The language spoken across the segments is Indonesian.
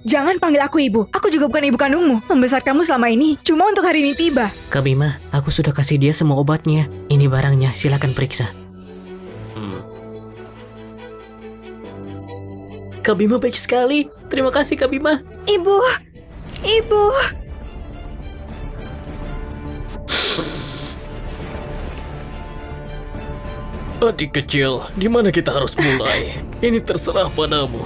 Jangan panggil aku ibu. Aku juga bukan ibu kandungmu. Membesarkanmu selama ini cuma untuk hari ini tiba. Kak Bima, aku sudah kasih dia semua obatnya. Ini barangnya, silakan periksa. Kak Bima baik sekali. Terima kasih Kak Bima. Ibu. Adik kecil, di mana kita harus mulai? Ini terserah padamu.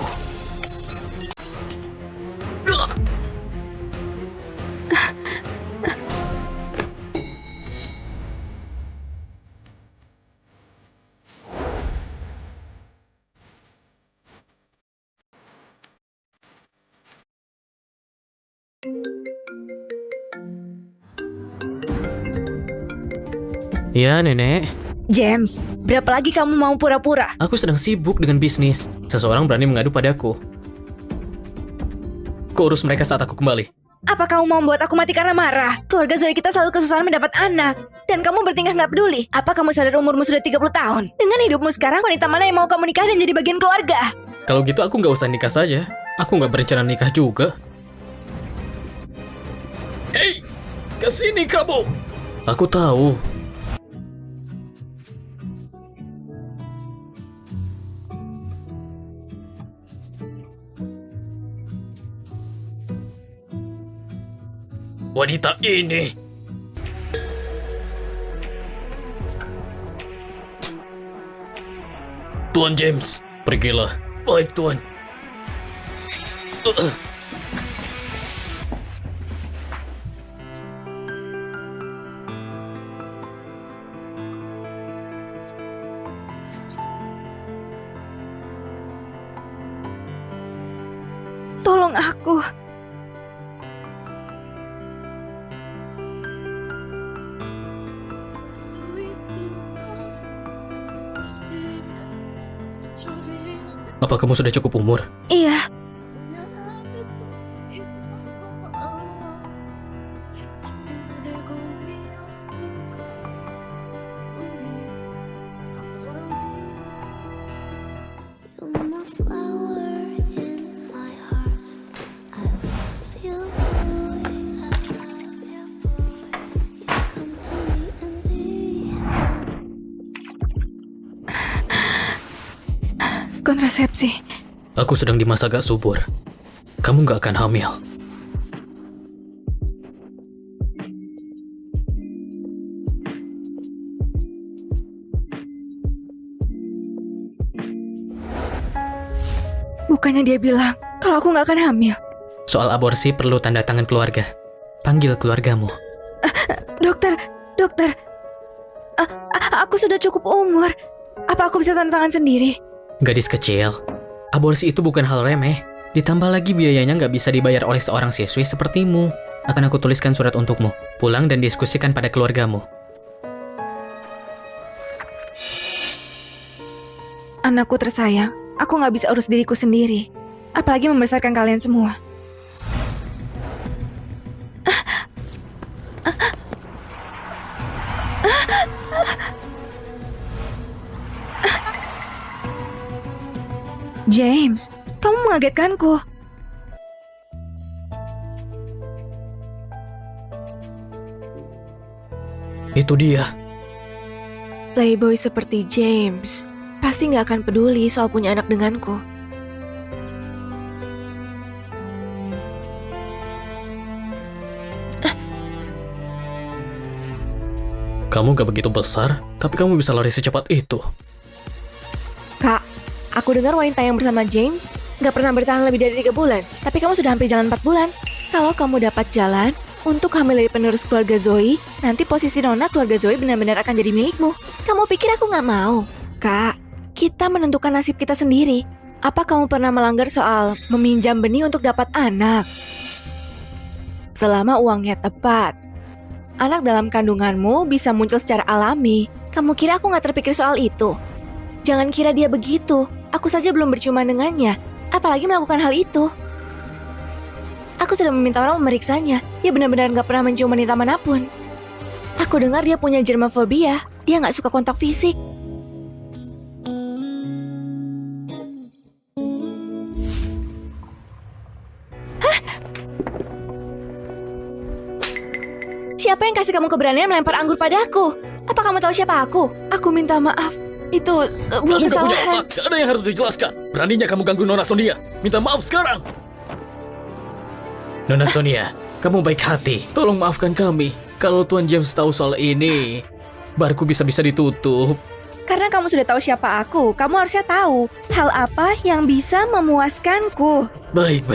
Ya, Nenek. James, berapa lagi kamu mau pura-pura? Aku sedang sibuk dengan bisnis. Seseorang berani mengadu padaku. Kau urus mereka saat aku kembali. Apa kamu mau membuat aku mati karena marah? Keluarga Zoe kita selalu kesusahan mendapat anak. Dan kamu bertingkah nggak peduli. Apa kamu sadar umurmu sudah 30 tahun? Dengan hidupmu sekarang, wanita mana yang mau kamu nikah dan jadi bagian keluarga? Kalau gitu aku nggak usah nikah saja. Aku nggak berencana nikah juga. Hei, kesini kamu. Aku tahu. Wanita ini. Tuan James, pergilah. Baik, Tuan. Tolong aku. Apa kamu sudah cukup umur? Iya, kontrasepsi. Aku sedang di masa gak subur. Kamu gak akan hamil. Bukannya dia bilang kalau aku nggak akan hamil. Soal aborsi perlu tanda tangan keluarga. Panggil keluargamu. Dokter, aku sudah cukup umur. Apa aku bisa tanda tangan sendiri? Gadis kecil, aborsi itu bukan hal remeh. Ditambah lagi biayanya nggak bisa dibayar oleh seorang siswi sepertimu. Akan aku tuliskan surat untukmu. Pulang dan diskusikan pada keluargamu. Anakku tersayang, aku nggak bisa urus diriku sendiri. Apalagi membesarkan kalian semua. James, kamu mengagetkanku. Itu dia. Playboy seperti James pasti nggak akan peduli soal punya anak denganku. Kamu gak begitu besar, tapi kamu bisa lari secepat itu. Kak, aku dengar wanita yang bersama James nggak pernah bertahan lebih dari 3 bulan. Tapi kamu sudah hampir jalan 4 bulan. Kalau kamu dapat jalan untuk hamil dari penerus keluarga Zoe, nanti posisi nona keluarga Zoe benar-benar akan jadi milikmu. Kamu pikir aku nggak mau? Kak, kita menentukan nasib kita sendiri. Apa kamu pernah melanggar soal meminjam benih untuk dapat anak? Selama uangnya tepat, anak dalam kandunganmu bisa muncul secara alami. Kamu kira aku nggak terpikir soal itu? Jangan kira dia begitu. Aku saja belum berciuman dengannya, apalagi melakukan hal itu. Aku sudah meminta orang memeriksanya. Dia benar-benar nggak pernah mencium wanita manapun. Aku dengar dia punya germafobia. Dia nggak suka kontak fisik. Siapa yang kasih kamu keberanian melempar anggur padaku? Apa kamu tahu siapa aku? Aku minta maaf. Itu sebuah Kamu gak punya kesalahan. otak, gak ada yang harus dijelaskan. Beraninya kamu ganggu Nona Sonia. Minta maaf sekarang. Nona Sonia, kamu baik hati. Tolong maafkan kami. Kalau Tuan James tahu soal ini, barku bisa-bisa ditutup. Karena kamu sudah tahu siapa aku, kamu harusnya tahu hal apa yang bisa memuaskanku. Baik.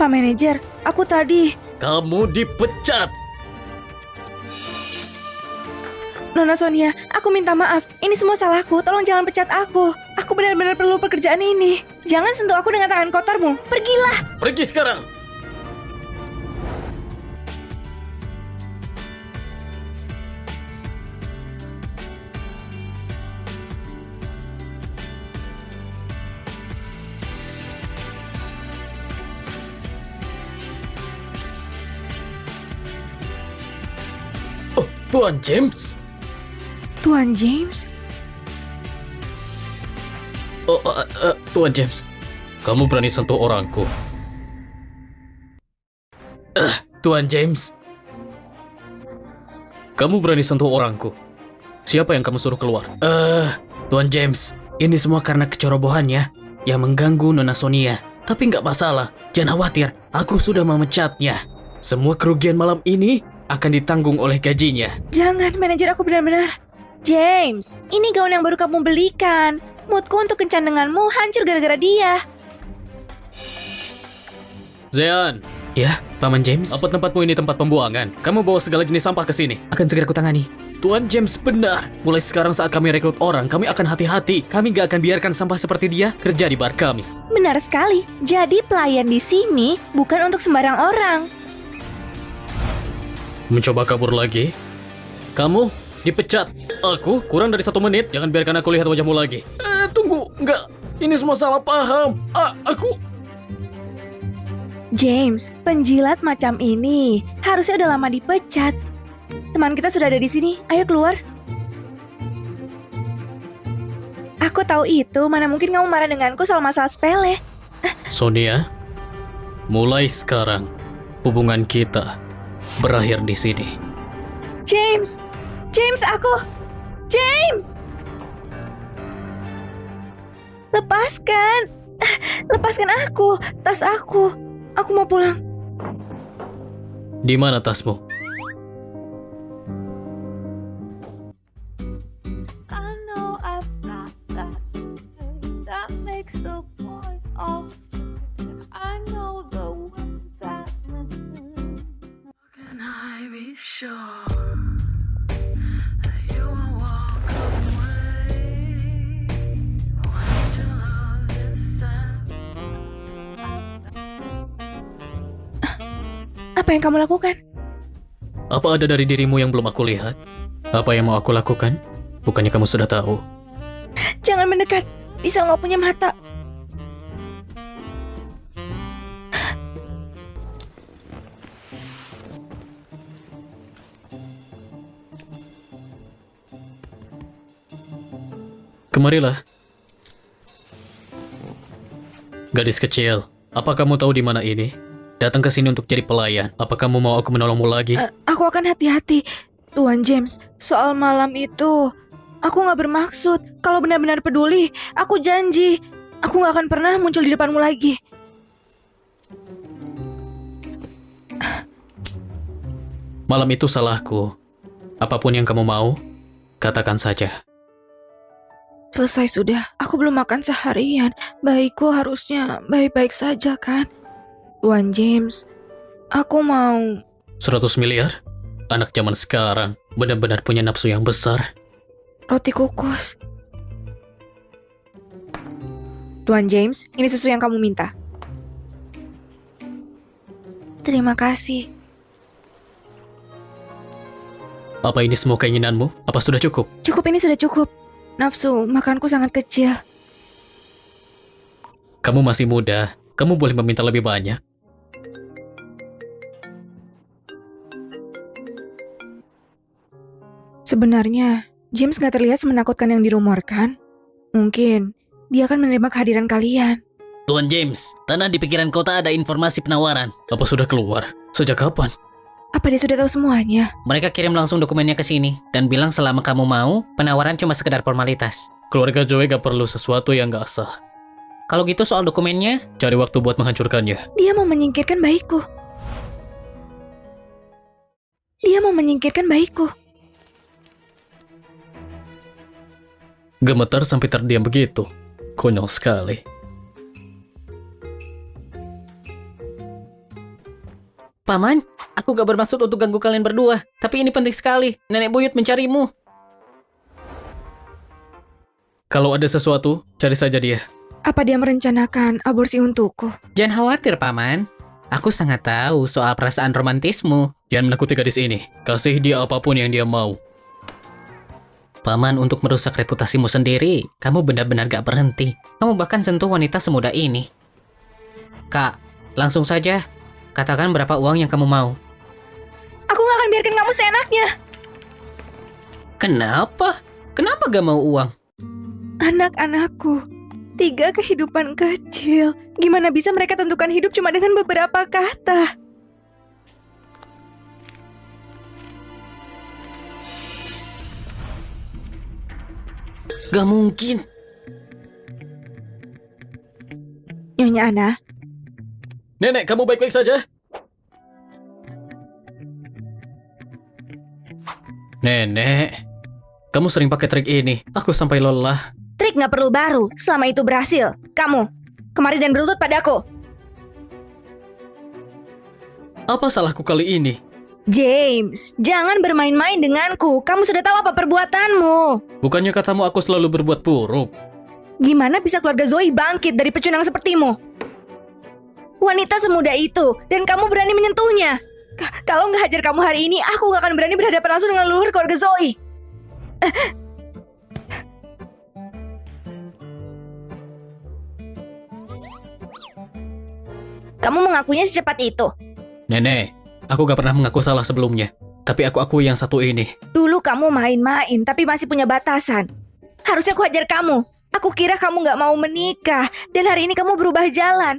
Pak Manajer, aku tadi... Kamu dipecat. Nona Sonia, aku minta maaf. Ini semua salahku. Tolong jangan pecat aku. Aku benar-benar perlu pekerjaan ini. Jangan sentuh aku dengan tangan kotormu. Pergilah. Pergi sekarang. Oh, Tuan James. Tuan James? Tuan James, kamu berani sentuh orangku. Tuan James, kamu berani sentuh orangku. Siapa yang kamu suruh keluar? Tuan James, ini semua karena kecerobohannya yang mengganggu Nona Sonia. Tapi nggak masalah, jangan khawatir, aku sudah memecatnya. Semua kerugian malam ini akan ditanggung oleh gajinya. Jangan, manajer, aku benar-benar... James, ini gaun yang baru kamu belikan. Moodku untuk kencan denganmu hancur gara-gara dia. Zean, Ya, Paman James. apa tempatmu ini tempat pembuangan? Kamu bawa segala jenis sampah ke sini. Akan segera kutangani. Tuan James benar. Mulai sekarang saat kami rekrut orang, kami akan hati-hati. Kami gak akan biarkan sampah seperti dia kerja di bar kami. Benar sekali. Jadi pelayan di sini bukan untuk sembarang orang. Mencoba kabur lagi? Kamu dipecat. Aku kurang dari 1 menit. Jangan biarkan aku lihat wajahmu lagi. Tunggu, enggak. Ini semua salah paham. Aku... James, penjilat macam ini harusnya udah lama dipecat. Teman kita sudah ada di sini. Ayo keluar. Aku tahu itu. Mana mungkin kamu marah denganku soal masalah sepele. Sonia, mulai sekarang hubungan kita berakhir di sini. James, James, lepaskan aku, tas aku mau pulang. Di mana tasmu? I know I've got that spirit that makes the boys all stupid. I know the ones that Can I be sure that you won't walk away when your love is sad? Apa yang kamu lakukan? Apa ada dari dirimu yang belum aku lihat? Apa yang mau aku lakukan? Bukannya kamu sudah tahu? Jangan mendekat. Pisau nggak punya mata. Kemarilah. Gadis kecil, apa kamu tahu di mana ini? Datang ke sini untuk jadi pelayan. Apa kamu mau aku menolongmu lagi? Aku akan hati-hati. Tuan James, soal malam itu, aku nggak bermaksud. Kalau benar-benar peduli, aku janji. Aku nggak akan pernah muncul di depanmu lagi. Malam itu salahku. Apapun yang kamu mau, katakan saja. Selesai sudah. Aku belum makan seharian. Bayiku harusnya baik-baik saja kan? Tuan James, aku mau... 100 miliar? Anak zaman sekarang benar-benar punya nafsu yang besar. roti kukus. Tuan James, ini susu yang kamu minta. Terima kasih. Apa ini semua keinginanmu? Apa sudah cukup? Cukup, ini sudah cukup. Nafsu makanku sangat kecil. Kamu masih muda. Kamu boleh meminta lebih banyak. Sebenarnya, James gak terlihat semenakutkan yang dirumorkan. Mungkin dia akan menerima kehadiran kalian. Tuan James, tanah di pikiran kota ada informasi penawaran. Apa sudah keluar? Sejak kapan? Apa dia sudah tahu semuanya? Mereka kirim langsung dokumennya ke sini dan bilang selama kamu mau, penawaran cuma sekedar formalitas. Keluarga Zoe gak perlu sesuatu yang gak sah. Kalau gitu soal dokumennya, Cari waktu buat menghancurkannya. Dia mau menyingkirkan bayiku. Dia mau menyingkirkan bayiku. Gemetar sampai terdiam begitu. Konyol sekali. Paman, aku gak bermaksud untuk ganggu kalian berdua, tapi ini penting sekali. Nenek buyut mencarimu. Kalau ada sesuatu, cari saja dia. Apa dia merencanakan aborsi untukku? Jangan khawatir, Paman. Aku sangat tahu soal perasaan romantismu. Jangan menakuti gadis ini. Kasih dia apapun yang dia mau. Paman, untuk merusak reputasimu sendiri, kamu benar-benar gak berhenti. Kamu bahkan sentuh wanita semudah ini. Kak, langsung saja. Katakan berapa uang yang kamu mau. Aku gak akan biarkan kamu seenaknya. Kenapa? Kenapa gak mau uang? Anak-anakku, 3 kehidupan kecil. Gimana bisa mereka tentukan hidup cuma dengan beberapa kata? Gak mungkin. Nyonya Ana, Nenek, kamu baik-baik saja? Nenek, kamu sering pakai trik ini. Aku sampai lelah. trik gak perlu baru. Selama itu berhasil. Kamu, kemari dan berlutut padaku. Apa salahku kali ini? James, jangan bermain-main denganku. Kamu sudah tahu apa perbuatanmu. Bukannya katamu aku selalu berbuat buruk? Gimana bisa keluarga Zoe bangkit dari pecundang sepertimu? Wanita semuda itu, dan kamu berani menyentuhnya. Kalau nggak hajar kamu hari ini, aku nggak akan berani berhadapan langsung dengan leluhur keluarga Zoe. Kamu mengakuinya secepat itu. Nenek, aku gak pernah mengaku salah sebelumnya. Tapi aku akui yang satu ini. Dulu kamu main-main, tapi masih punya batasan. Harusnya aku hajar kamu. Aku kira kamu nggak mau menikah, dan hari ini kamu berubah jalan.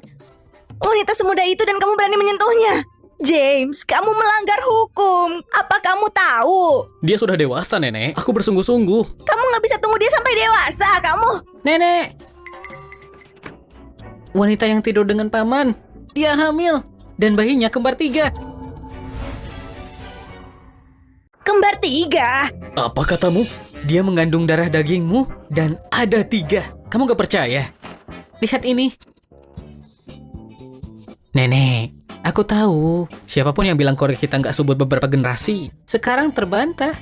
Wanita semuda itu dan kamu berani menyentuhnya. James, kamu melanggar hukum. Apa kamu tahu? Dia sudah dewasa, Nenek. Aku bersungguh-sungguh. Kamu nggak bisa tunggu dia sampai dewasa, kamu. Nenek! Wanita yang tidur dengan paman, dia hamil. Dan bayinya kembar 3. Kembar 3? Apa katamu? Dia mengandung darah dagingmu dan ada 3. Kamu gak percaya? Lihat ini. Nenek, aku tahu. Siapapun yang bilang keluarga kita gak subur beberapa generasi, sekarang terbantah.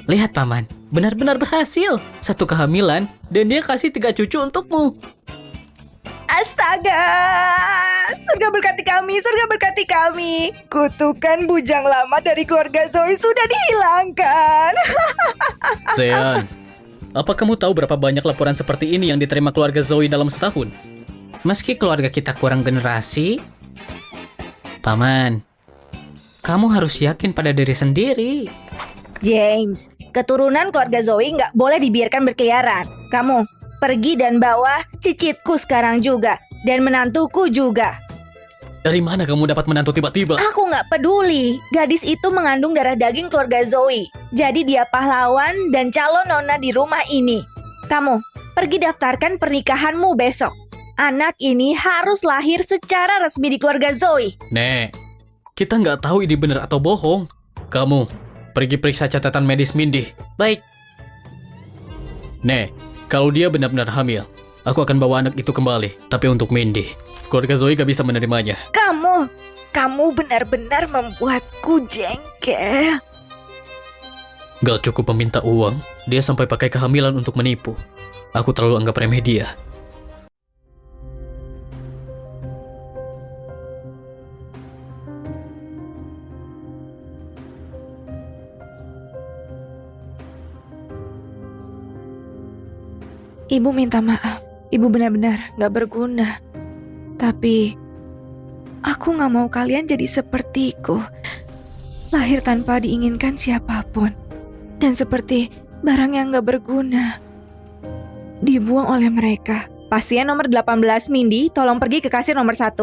Lihat paman, benar-benar berhasil. 1 kehamilan dan dia kasih 3 cucu untukmu. Astaga! Surga berkati kami, surga berkati kami. Kutukan bujang lama dari keluarga Zoe sudah dihilangkan. Zean, apa kamu tahu berapa banyak laporan seperti ini yang diterima keluarga Zoe dalam setahun? Meski keluarga kita kurang generasi, paman, kamu harus yakin pada diri sendiri. James, keturunan keluarga Zoe nggak boleh dibiarkan berkeliaran. Kamu pergi dan bawa cicitku sekarang juga. Dan menantuku juga. Dari mana kamu dapat menantu tiba-tiba? Aku nggak peduli. Gadis itu mengandung darah daging keluarga Zoe. Jadi dia pahlawan dan calon nona di rumah ini. Kamu, pergi daftarkan pernikahanmu besok. Anak ini harus lahir secara resmi di keluarga Zoe. Nek, kita nggak tahu ini benar atau bohong. Kamu, pergi periksa catatan medis Mindy. Baik, Nek, kalau dia benar-benar hamil, aku akan bawa anak itu kembali. Tapi untuk Mindy, keluarga Zoe gak bisa menerimanya. Kamu benar-benar membuatku jengkel. Gak cukup meminta uang, dia sampai pakai kehamilan untuk menipu. Aku terlalu anggap remeh dia. Ibu minta maaf. Ibu benar-benar gak berguna. Tapi aku gak mau kalian jadi sepertiku. Lahir tanpa diinginkan siapapun. Dan seperti barang yang gak berguna. Dibuang oleh mereka. Pasien nomor 18 Mindy, tolong pergi ke kasir nomor 1.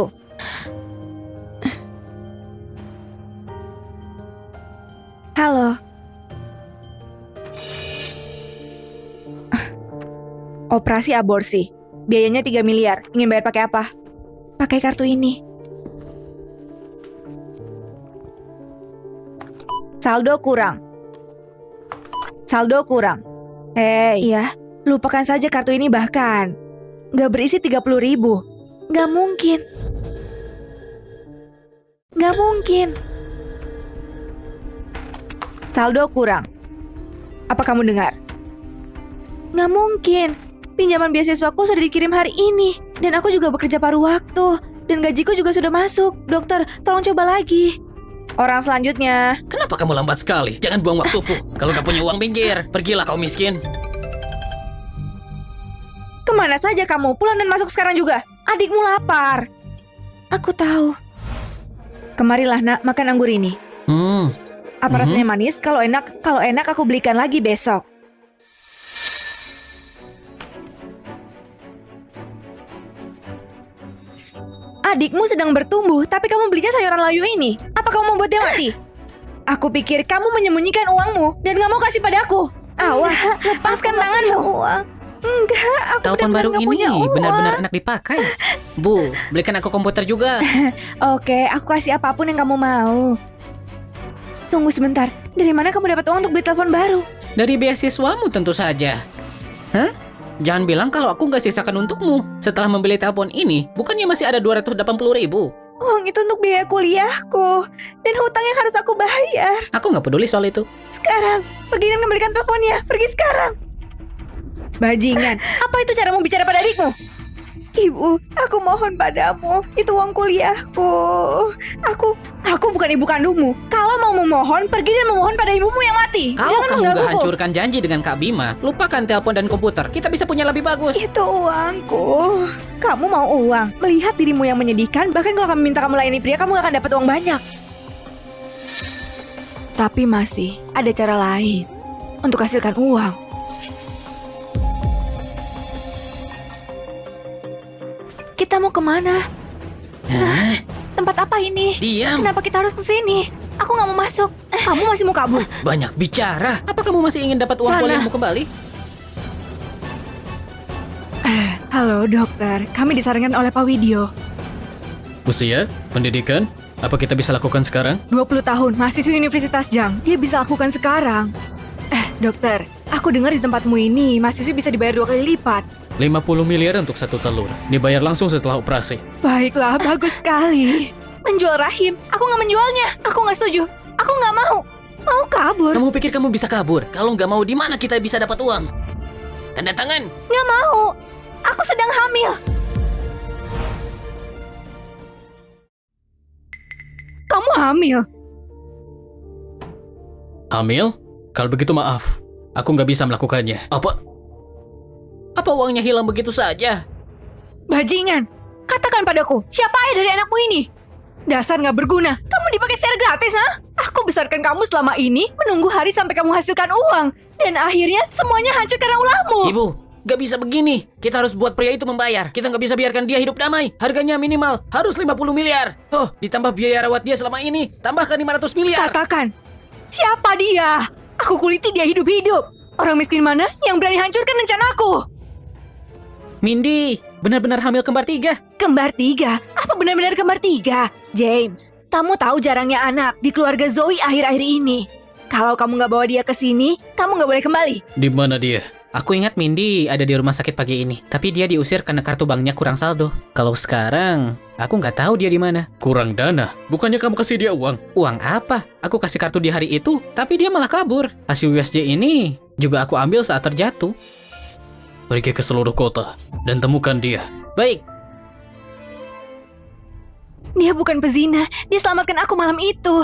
Halo. Operasi aborsi. Biayanya 3 miliar. Ingin bayar pakai apa? Pakai kartu ini. Saldo kurang. Saldo kurang. Iya. Lupakan saja kartu ini bahkan. Nggak berisi 30.000. Nggak mungkin. Nggak mungkin. Saldo kurang. Apa kamu dengar? Nggak mungkin. Pinjaman beasiswaku sudah dikirim hari ini. Dan aku juga bekerja paruh waktu. Dan gajiku juga sudah masuk. Dokter, tolong coba lagi. Orang selanjutnya. Kenapa kamu lambat sekali? Jangan buang waktuku. Kalau gak punya uang minggir, pergilah kau miskin. Kemana saja kamu? Pulang dan masuk sekarang juga. Adikmu lapar. Aku tahu. Kemarilah nak, makan anggur ini. Apa rasanya manis? Kalau enak aku belikan lagi besok. Adikmu sedang bertumbuh, tapi kamu belinya sayuran layu ini. Apa kamu membuat dia mati? Aku pikir kamu menyembunyikan uangmu dan gak mau kasih padaku. Awas, lepaskan tanganmu. Enggak, aku Telepon baru benar-benar nggak ini punya uang. benar-benar enak dipakai. Bu, belikan aku komputer juga. Oke, aku kasih apapun yang kamu mau. Tunggu sebentar, dari mana kamu dapat uang untuk beli telepon baru? Dari beasiswamu tentu saja. Hah? Jangan bilang kalau aku nggak sisakan untukmu. Setelah membeli telepon ini, bukannya masih ada 280.000? Uang itu untuk biaya kuliahku dan hutang yang harus aku bayar. Aku nggak peduli soal itu. Sekarang, pergi dan kembalikan teleponnya. Pergi sekarang. Bajingan, apa itu caramu bicara pada adikmu? Ibu, aku mohon padamu. Itu uang kuliahku. Aku bukan ibu kandungmu. Kalau mau memohon, pergi dan memohon pada ibumu yang mati. Kalau Jangan kamu nggak menggangguku. hancurkan janji dengan Kak Bima, lupakan telepon dan komputer. Kita bisa punya lebih bagus. Itu uangku. Kamu mau uang? Melihat dirimu yang menyedihkan, bahkan kalau kami minta kamu layani pria, kamu gak akan dapat uang banyak. Tapi masih ada cara lain untuk hasilkan uang. Kita mau kemana? Hah? Tempat apa ini? Diam. Kenapa kita harus ke sini? Aku gak mau masuk. Kamu masih mau kabur? Banyak bicara. Apa kamu masih ingin dapat uang Sana. kuliahmu kembali? Halo dokter, kami disarankan oleh Pak Widyo. Usia, pendidikan, apa kita bisa lakukan sekarang? 20 tahun, mahasiswa Universitas Jang. Dia bisa lakukan sekarang. Dokter, aku dengar di tempatmu ini mahasiswa bisa dibayar 2 kali lipat. 50 miliar untuk 1 telur. Dibayar langsung setelah operasi. Baiklah, bagus sekali. Menjual rahim? Aku nggak menjualnya. Aku nggak setuju. Aku nggak mau. Mau kabur? Kamu pikir kamu bisa kabur? Kalau nggak mau, di mana kita bisa dapat uang? Tanda tangan. Nggak mau. Aku sedang hamil. Kamu hamil? Hamil? Kalau begitu maaf. Aku nggak bisa melakukannya. Apa uangnya hilang begitu saja? Bajingan. Katakan padaku, siapa ayah dari anakmu ini? Dasar nggak berguna. Kamu dipakai secara gratis, ha? Aku besarkan kamu selama ini, menunggu hari sampai kamu hasilkan uang. Dan akhirnya semuanya hancur karena ulahmu. Ibu, nggak bisa begini. Kita harus buat pria itu membayar. Kita nggak bisa biarkan dia hidup damai. Harganya minimal harus 50 miliar. Oh, ditambah biaya rawat dia selama ini. Tambahkan 500 miliar. Katakan, siapa dia? Aku kuliti dia hidup-hidup. Orang miskin mana yang berani hancurkan rencanaku? Mindy, benar-benar hamil kembar 3. Kembar 3? Apa benar-benar kembar 3? James, kamu tahu jarangnya anak di keluarga Zoe akhir-akhir ini. Kalau kamu nggak bawa dia ke sini, kamu nggak boleh kembali. Di mana dia? Aku ingat Mindy ada di rumah sakit pagi ini, tapi dia diusir karena kartu banknya kurang saldo. Kalau sekarang, aku nggak tahu dia di mana. Kurang dana. Bukannya kamu kasih dia uang? Uang apa? Aku kasih kartu di hari itu, tapi dia malah kabur. Hasil USJ ini juga aku ambil saat terjatuh. Pergi ke seluruh kota dan temukan dia. Baik, Dia bukan pezina, dia selamatkan aku malam itu.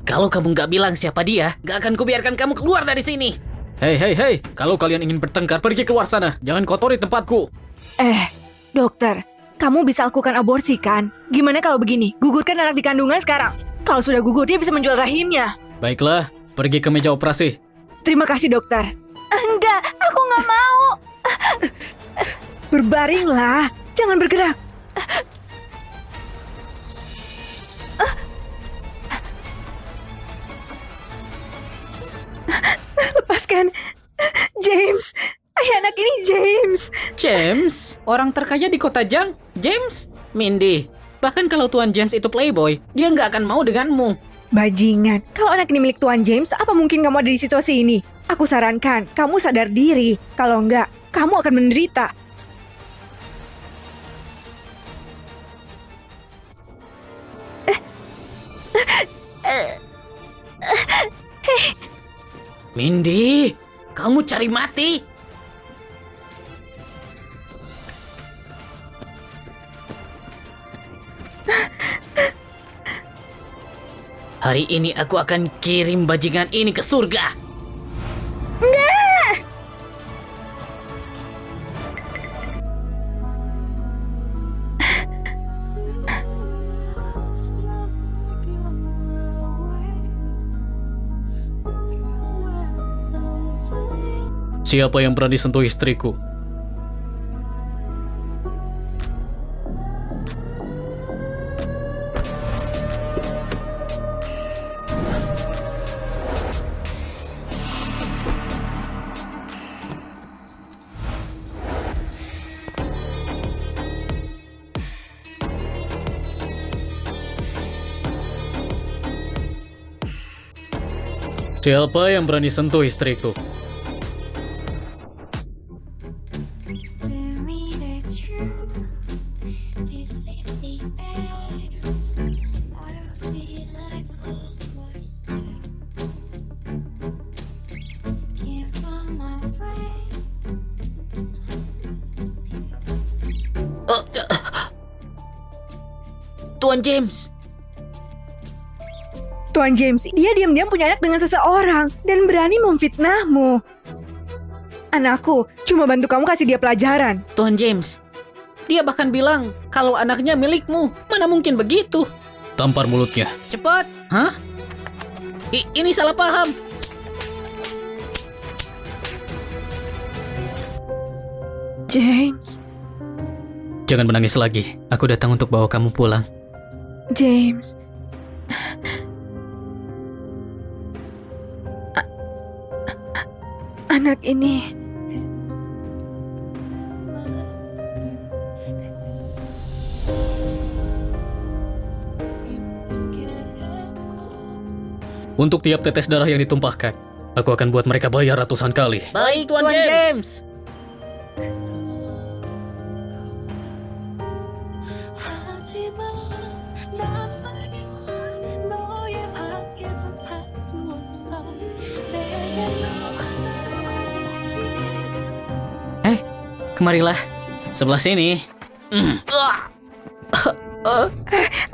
kalau kamu nggak bilang siapa dia, nggak akan kubiarkan kamu keluar dari sini. Hei, kalau kalian ingin bertengkar, pergi keluar sana. Jangan kotori tempatku. Dokter, kamu bisa lakukan aborsi kan? Gimana kalau begini, gugurkan anak di kandungan sekarang. Kalau sudah gugur, dia bisa menjual rahimnya. Baiklah, pergi ke meja operasi. Terima kasih dokter. Enggak, aku nggak mau. Berbaringlah, jangan bergerak. ini James. James? Orang terkaya di kota Jang? James? Mindy, bahkan kalau Tuan James itu playboy, dia nggak akan mau denganmu. Bajingan, kalau anak ini milik Tuan James, apa mungkin kamu ada di situasi ini? Aku sarankan, kamu sadar diri. Kalau enggak, kamu akan menderita. Mindy, kamu cari mati. Hari ini aku akan kirim bajingan ini ke surga. Siapa yang berani sentuh istriku? Siapa yang berani sentuh istriku? Tell me the truth. This is the air. I feel like lose myself. Can't find my way. Tuan James. Tuan James, dia diam-diam punya anak dengan seseorang dan berani memfitnahmu. Anakku, cuma bantu kamu kasih dia pelajaran. Tuan James, dia bahkan bilang kalau anaknya milikmu. Mana mungkin begitu? Tampar mulutnya. Cepat. Hah? Ini salah paham. James, Jangan menangis lagi. Aku datang untuk bawa kamu pulang. James. Anak ini... Untuk tiap tetes darah yang ditumpahkan, aku akan buat mereka bayar ratusan kali. Baik, Tuan James. 하지만 나만이 너의 밖에선 살 수 없어. 내게 너 하나만의 시간. Kemarilah. Sebelah sini.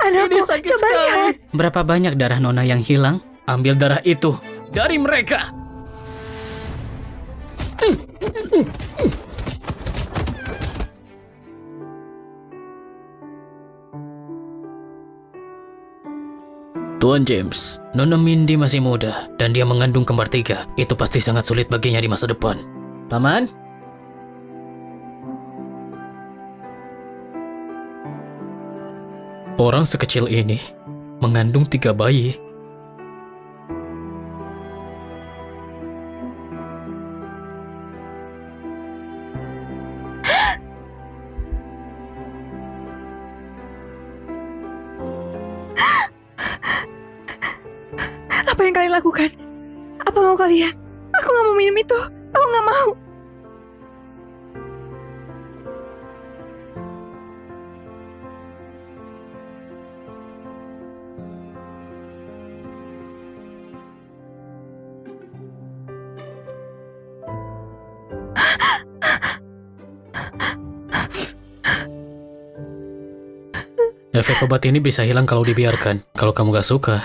Anakku, coba lihat. Berapa banyak darah Nona yang hilang? Ambil darah itu dari mereka. Tuan James, Nona Mindy masih muda dan dia mengandung kembar 3. Itu pasti sangat sulit baginya di masa depan. Paman? Orang sekecil ini mengandung 3 bayi. Apa yang kalian lakukan? Apa mau kalian? Aku nggak mau minum itu. Aku nggak mau. Efek obat ini bisa hilang kalau dibiarkan. Kalau kamu gak suka,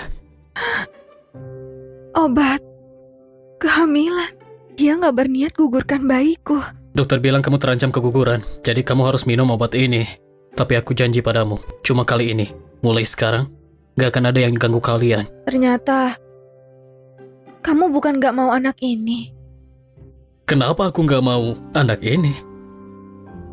Obat kehamilan. Dia nggak berniat gugurkan bayiku. dokter bilang kamu terancam keguguran. Jadi kamu harus minum obat ini. Tapi aku janji padamu, cuma kali ini. Mulai sekarang, gak akan ada yang ganggu kalian. Ternyata kamu bukan nggak mau anak ini. Kenapa aku gak mau anak ini?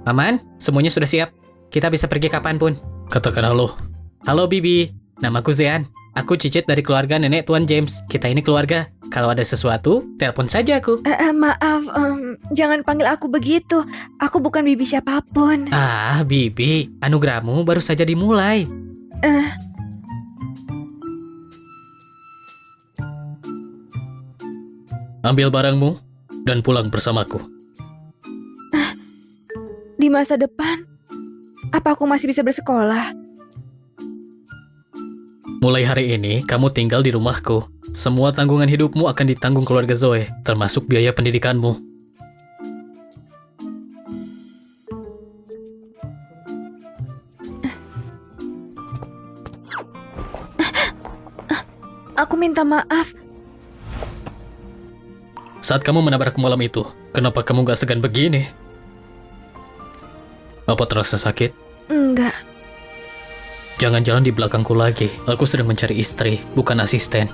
Paman, semuanya sudah siap. Kita bisa pergi kapanpun. Katakan halo. Halo, Bibi. Namaku Zean. Aku cicit dari keluarga nenek Tuan James. Kita ini keluarga. Kalau ada sesuatu, telepon saja aku. Maaf, jangan panggil aku begitu. Aku bukan bibi siapapun. Ah, Bibi. Anugerahmu baru saja dimulai. Ambil barangmu dan pulang bersamaku. Di masa depan, apa aku masih bisa bersekolah? Mulai hari ini, kamu tinggal di rumahku. Semua tanggungan hidupmu akan ditanggung keluarga Zoe, termasuk biaya pendidikanmu. Aku minta maaf. Saat kamu menabrakku malam itu, kenapa kamu gak segan begini? Apa terasa sakit? Enggak. Jangan jalan di belakangku lagi. Aku sedang mencari istri, bukan asisten.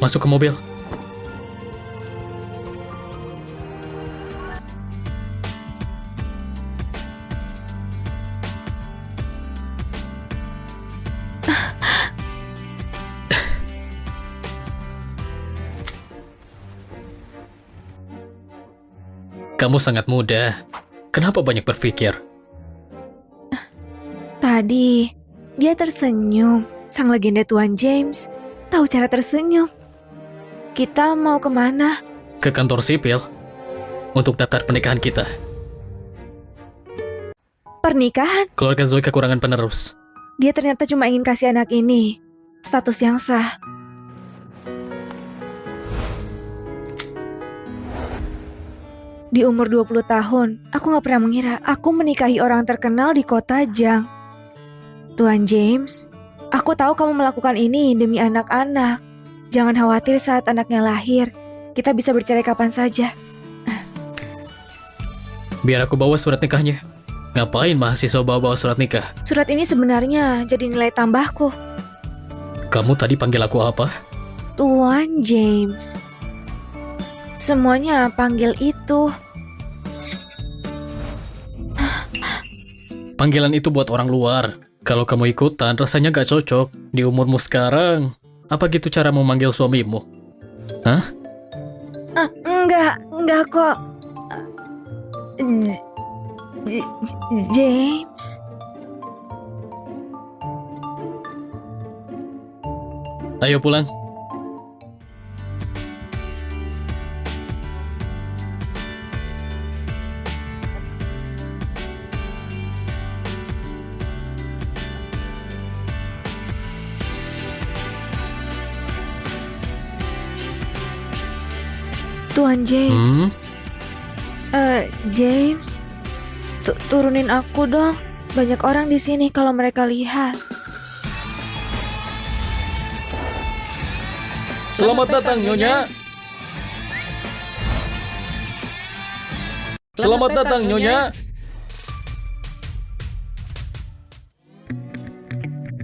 Masuk ke mobil. Kamu sangat muda. Kenapa banyak berpikir? Tadi, dia tersenyum. Sang legenda Tuan James tahu cara tersenyum. Kita mau kemana? Ke kantor sipil untuk daftar pernikahan kita. Pernikahan? Keluarga Zoe kekurangan penerus. Dia ternyata cuma ingin kasih anak ini status yang sah. Di umur 20 tahun, aku gak pernah mengira aku menikahi orang terkenal di kota Jang. Tuan James, aku tahu kamu melakukan ini demi anak-anak. Jangan khawatir saat anaknya lahir. Kita bisa bercerai kapan saja. Biar aku bawa surat nikahnya. Ngapain mahasiswa bawa surat nikah? Surat ini sebenarnya jadi nilai tambahku. Kamu tadi panggil aku apa? Tuan James. Semuanya panggil itu. Panggilan itu buat orang luar. Kalau kamu ikutan, rasanya gak cocok. Di umurmu sekarang, apa gitu cara memanggil suamimu? Hah? Enggak kok. James. Ayo pulang. Tuan James. Hmm? James. Turunin aku dong. Banyak orang di sini kalau mereka lihat. Selamat datang, Nyonya. Selamat datang, Nyonya.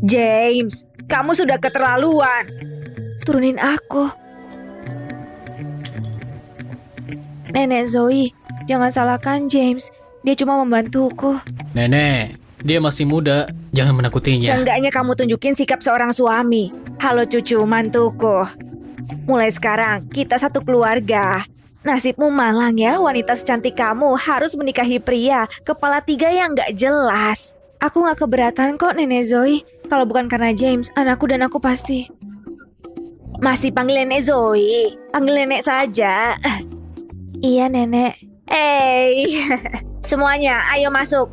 James, kamu sudah keterlaluan. Turunin aku. Nenek Zoe, jangan salahkan James. Dia cuma membantuku. Nenek, dia masih muda. Jangan menakutinya. Seenggaknya kamu tunjukin sikap seorang suami. Halo cucu mantuku. Mulai sekarang kita satu keluarga. Nasibmu malang ya, wanita secantik kamu harus menikahi pria kepala tiga yang gak jelas. Aku gak keberatan kok Nenek Zoe. Kalau bukan karena James, anakku dan aku pasti. Masih panggil Nenek Zoe? Panggil Nenek saja. Iya Nenek. Hey, semuanya ayo masuk.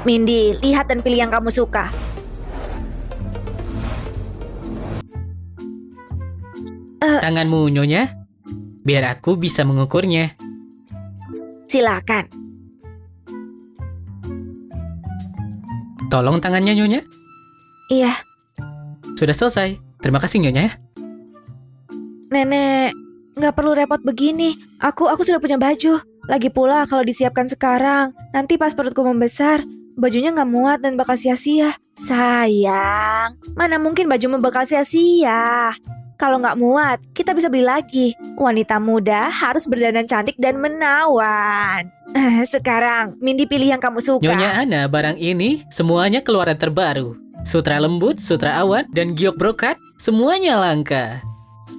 Mindy, lihat dan pilih yang kamu suka. Tanganmu, Nyonya. Biar aku bisa mengukurnya. Silakan. Tolong tangannya, Nyonya. Iya, Sudah selesai. Terima kasih, Nyonya. Nenek, nggak perlu repot begini. Aku sudah punya baju. Lagi pula kalau disiapkan sekarang, nanti pas perutku membesar, bajunya nggak muat dan bakal sia-sia. Sayang, mana mungkin bajumu bakal sia-sia. Kalau nggak muat, kita bisa beli lagi. Wanita muda harus berdandan cantik dan menawan. Sekarang, Mindy pilih yang kamu suka. Nyonya Ana, barang ini semuanya keluaran terbaru. Sutra lembut, sutra awan, dan giok brokat, semuanya langka.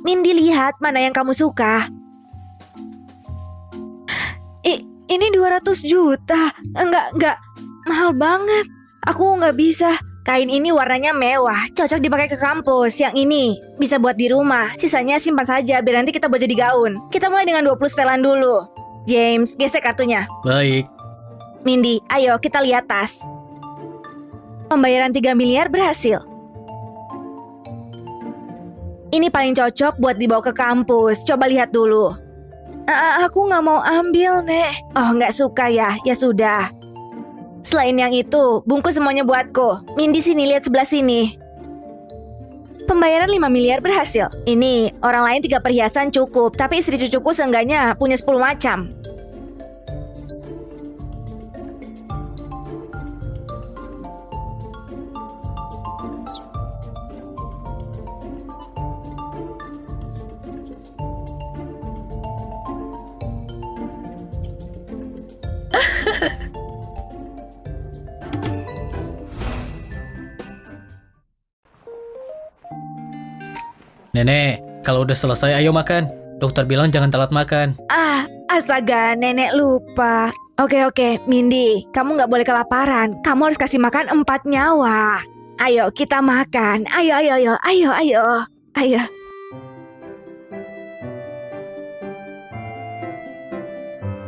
Mindy, lihat mana yang kamu suka. Ini 200 juta. Enggak. Mahal banget. Aku nggak bisa. Kain ini warnanya mewah, cocok dipakai ke kampus. Yang ini bisa buat di rumah. Sisanya simpan saja biar nanti kita buat jadi gaun. Kita mulai dengan 20 setelan dulu. James, gesek kartunya. Baik. Mindy, ayo kita lihat tas. Pembayaran 3 miliar berhasil. Ini paling cocok buat dibawa ke kampus. Coba lihat dulu. Aku nggak mau ambil, Nek. Oh, nggak suka ya? Ya sudah. Selain yang itu, bungkus semuanya buatku. Mindy, sini, lihat sebelah sini. Pembayaran 5 miliar berhasil. Ini, orang lain 3 perhiasan cukup. Tapi istri cucuku seenggaknya punya 10 macam. Nenek, kalau udah selesai ayo makan. Dokter bilang jangan telat makan. Astaga, nenek lupa. Oke, Mindy, kamu nggak boleh kelaparan. Kamu harus kasih makan 4 nyawa. Ayo, kita makan. Ayo.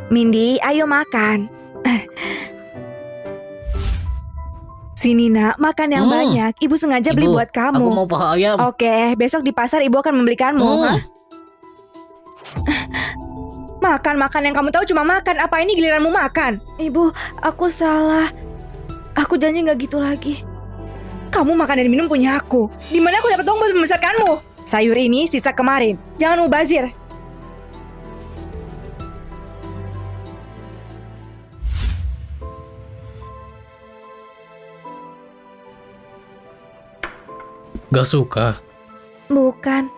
Mindy, ayo makan. Sini nak, makan yang banyak. Ibu sengaja beli Ibu, buat kamu. Aku mau paha ayam. Oke, besok di pasar ibu akan membelikanmu. Hah? Makan yang kamu tahu cuma makan. Apa ini giliranmu makan? Ibu, aku salah. Aku janji nggak gitu lagi. Kamu makan dan minum punya aku. Di mana aku dapat uang buat membesarkanmu? Sayur ini sisa kemarin. Jangan mubazir. Gak suka. Bukan.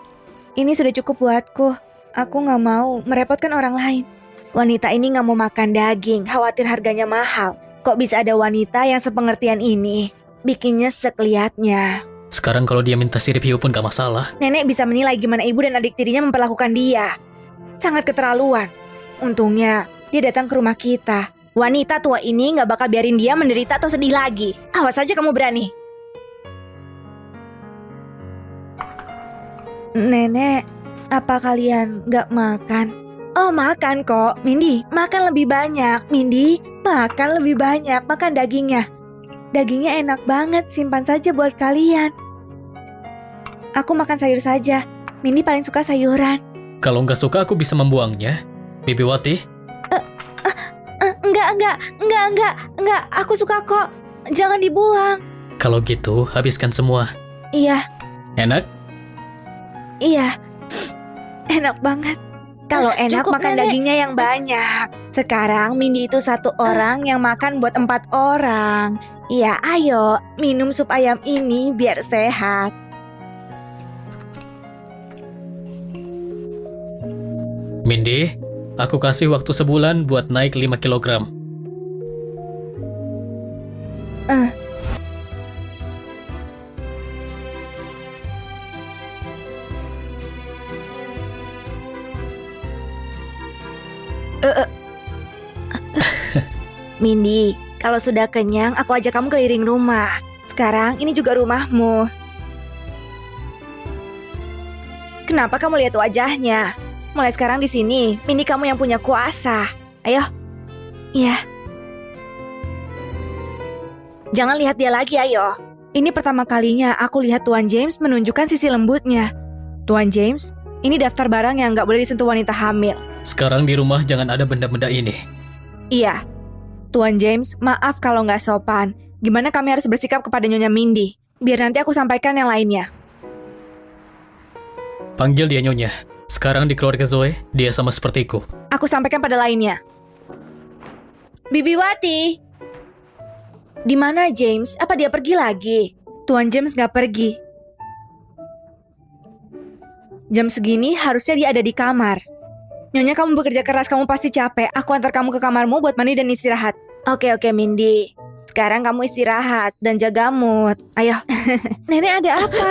Ini sudah cukup buatku. Aku nggak mau merepotkan orang lain. Wanita ini nggak mau makan daging, khawatir harganya mahal. Kok bisa ada wanita yang sepengertian ini? Bikinnya sekelihatnya. Sekarang kalau dia minta sirip hiu pun gak masalah. Nenek bisa menilai gimana ibu dan adik tirinya memperlakukan dia. Sangat keterlaluan. Untungnya, dia datang ke rumah kita. Wanita tua ini nggak bakal biarin dia menderita atau sedih lagi. Awas saja kamu berani. Nenek, apa kalian nggak makan? Oh, makan kok. Mindy, makan lebih banyak. Mindy, makan lebih banyak. Makan dagingnya. Dagingnya enak banget. Simpan saja buat kalian. Aku makan sayur saja. Mindy paling suka sayuran. Kalau nggak suka aku bisa membuangnya. Bibi Wati, Enggak. Aku suka kok. Jangan dibuang. kalau gitu habiskan semua. Iya. Enak? Iya, enak banget. Kalau enak cukup, makan Nenek. dagingnya yang banyak. Sekarang Mindy itu 1 orang yang makan buat 4 orang. Iya, ayo minum sup ayam ini biar sehat. Mindy, aku kasih waktu sebulan buat naik 5 kilogram. Mindy, kalau sudah kenyang aku ajak kamu keliling rumah. Sekarang ini juga rumahmu. Kenapa kamu lihat wajahnya? Mulai sekarang di sini, Mindy kamu yang punya kuasa. Ayo. Iya. Jangan lihat dia lagi, ayo. Ini pertama kalinya aku lihat Tuan James menunjukkan sisi lembutnya. Tuan James, ini daftar barang yang nggak boleh disentuh wanita hamil. Sekarang di rumah jangan ada benda-benda ini. Iya. Tuan James, maaf kalau nggak sopan. Gimana kami harus bersikap kepada Nyonya Mindy? Biar nanti aku sampaikan yang lainnya. Panggil dia Nyonya. Sekarang di keluarga Zoe, dia sama sepertiku. Aku sampaikan pada lainnya. Bibi Wati. Di mana James? Apa dia pergi lagi? Tuan James nggak pergi. Jam segini harusnya dia ada di kamar. Nyonya, kamu bekerja keras, kamu pasti capek. Aku antar kamu ke kamarmu buat mandi dan istirahat. Oke, Mindy. Sekarang kamu istirahat dan jaga mood. Ayo. Nenek, ada apa?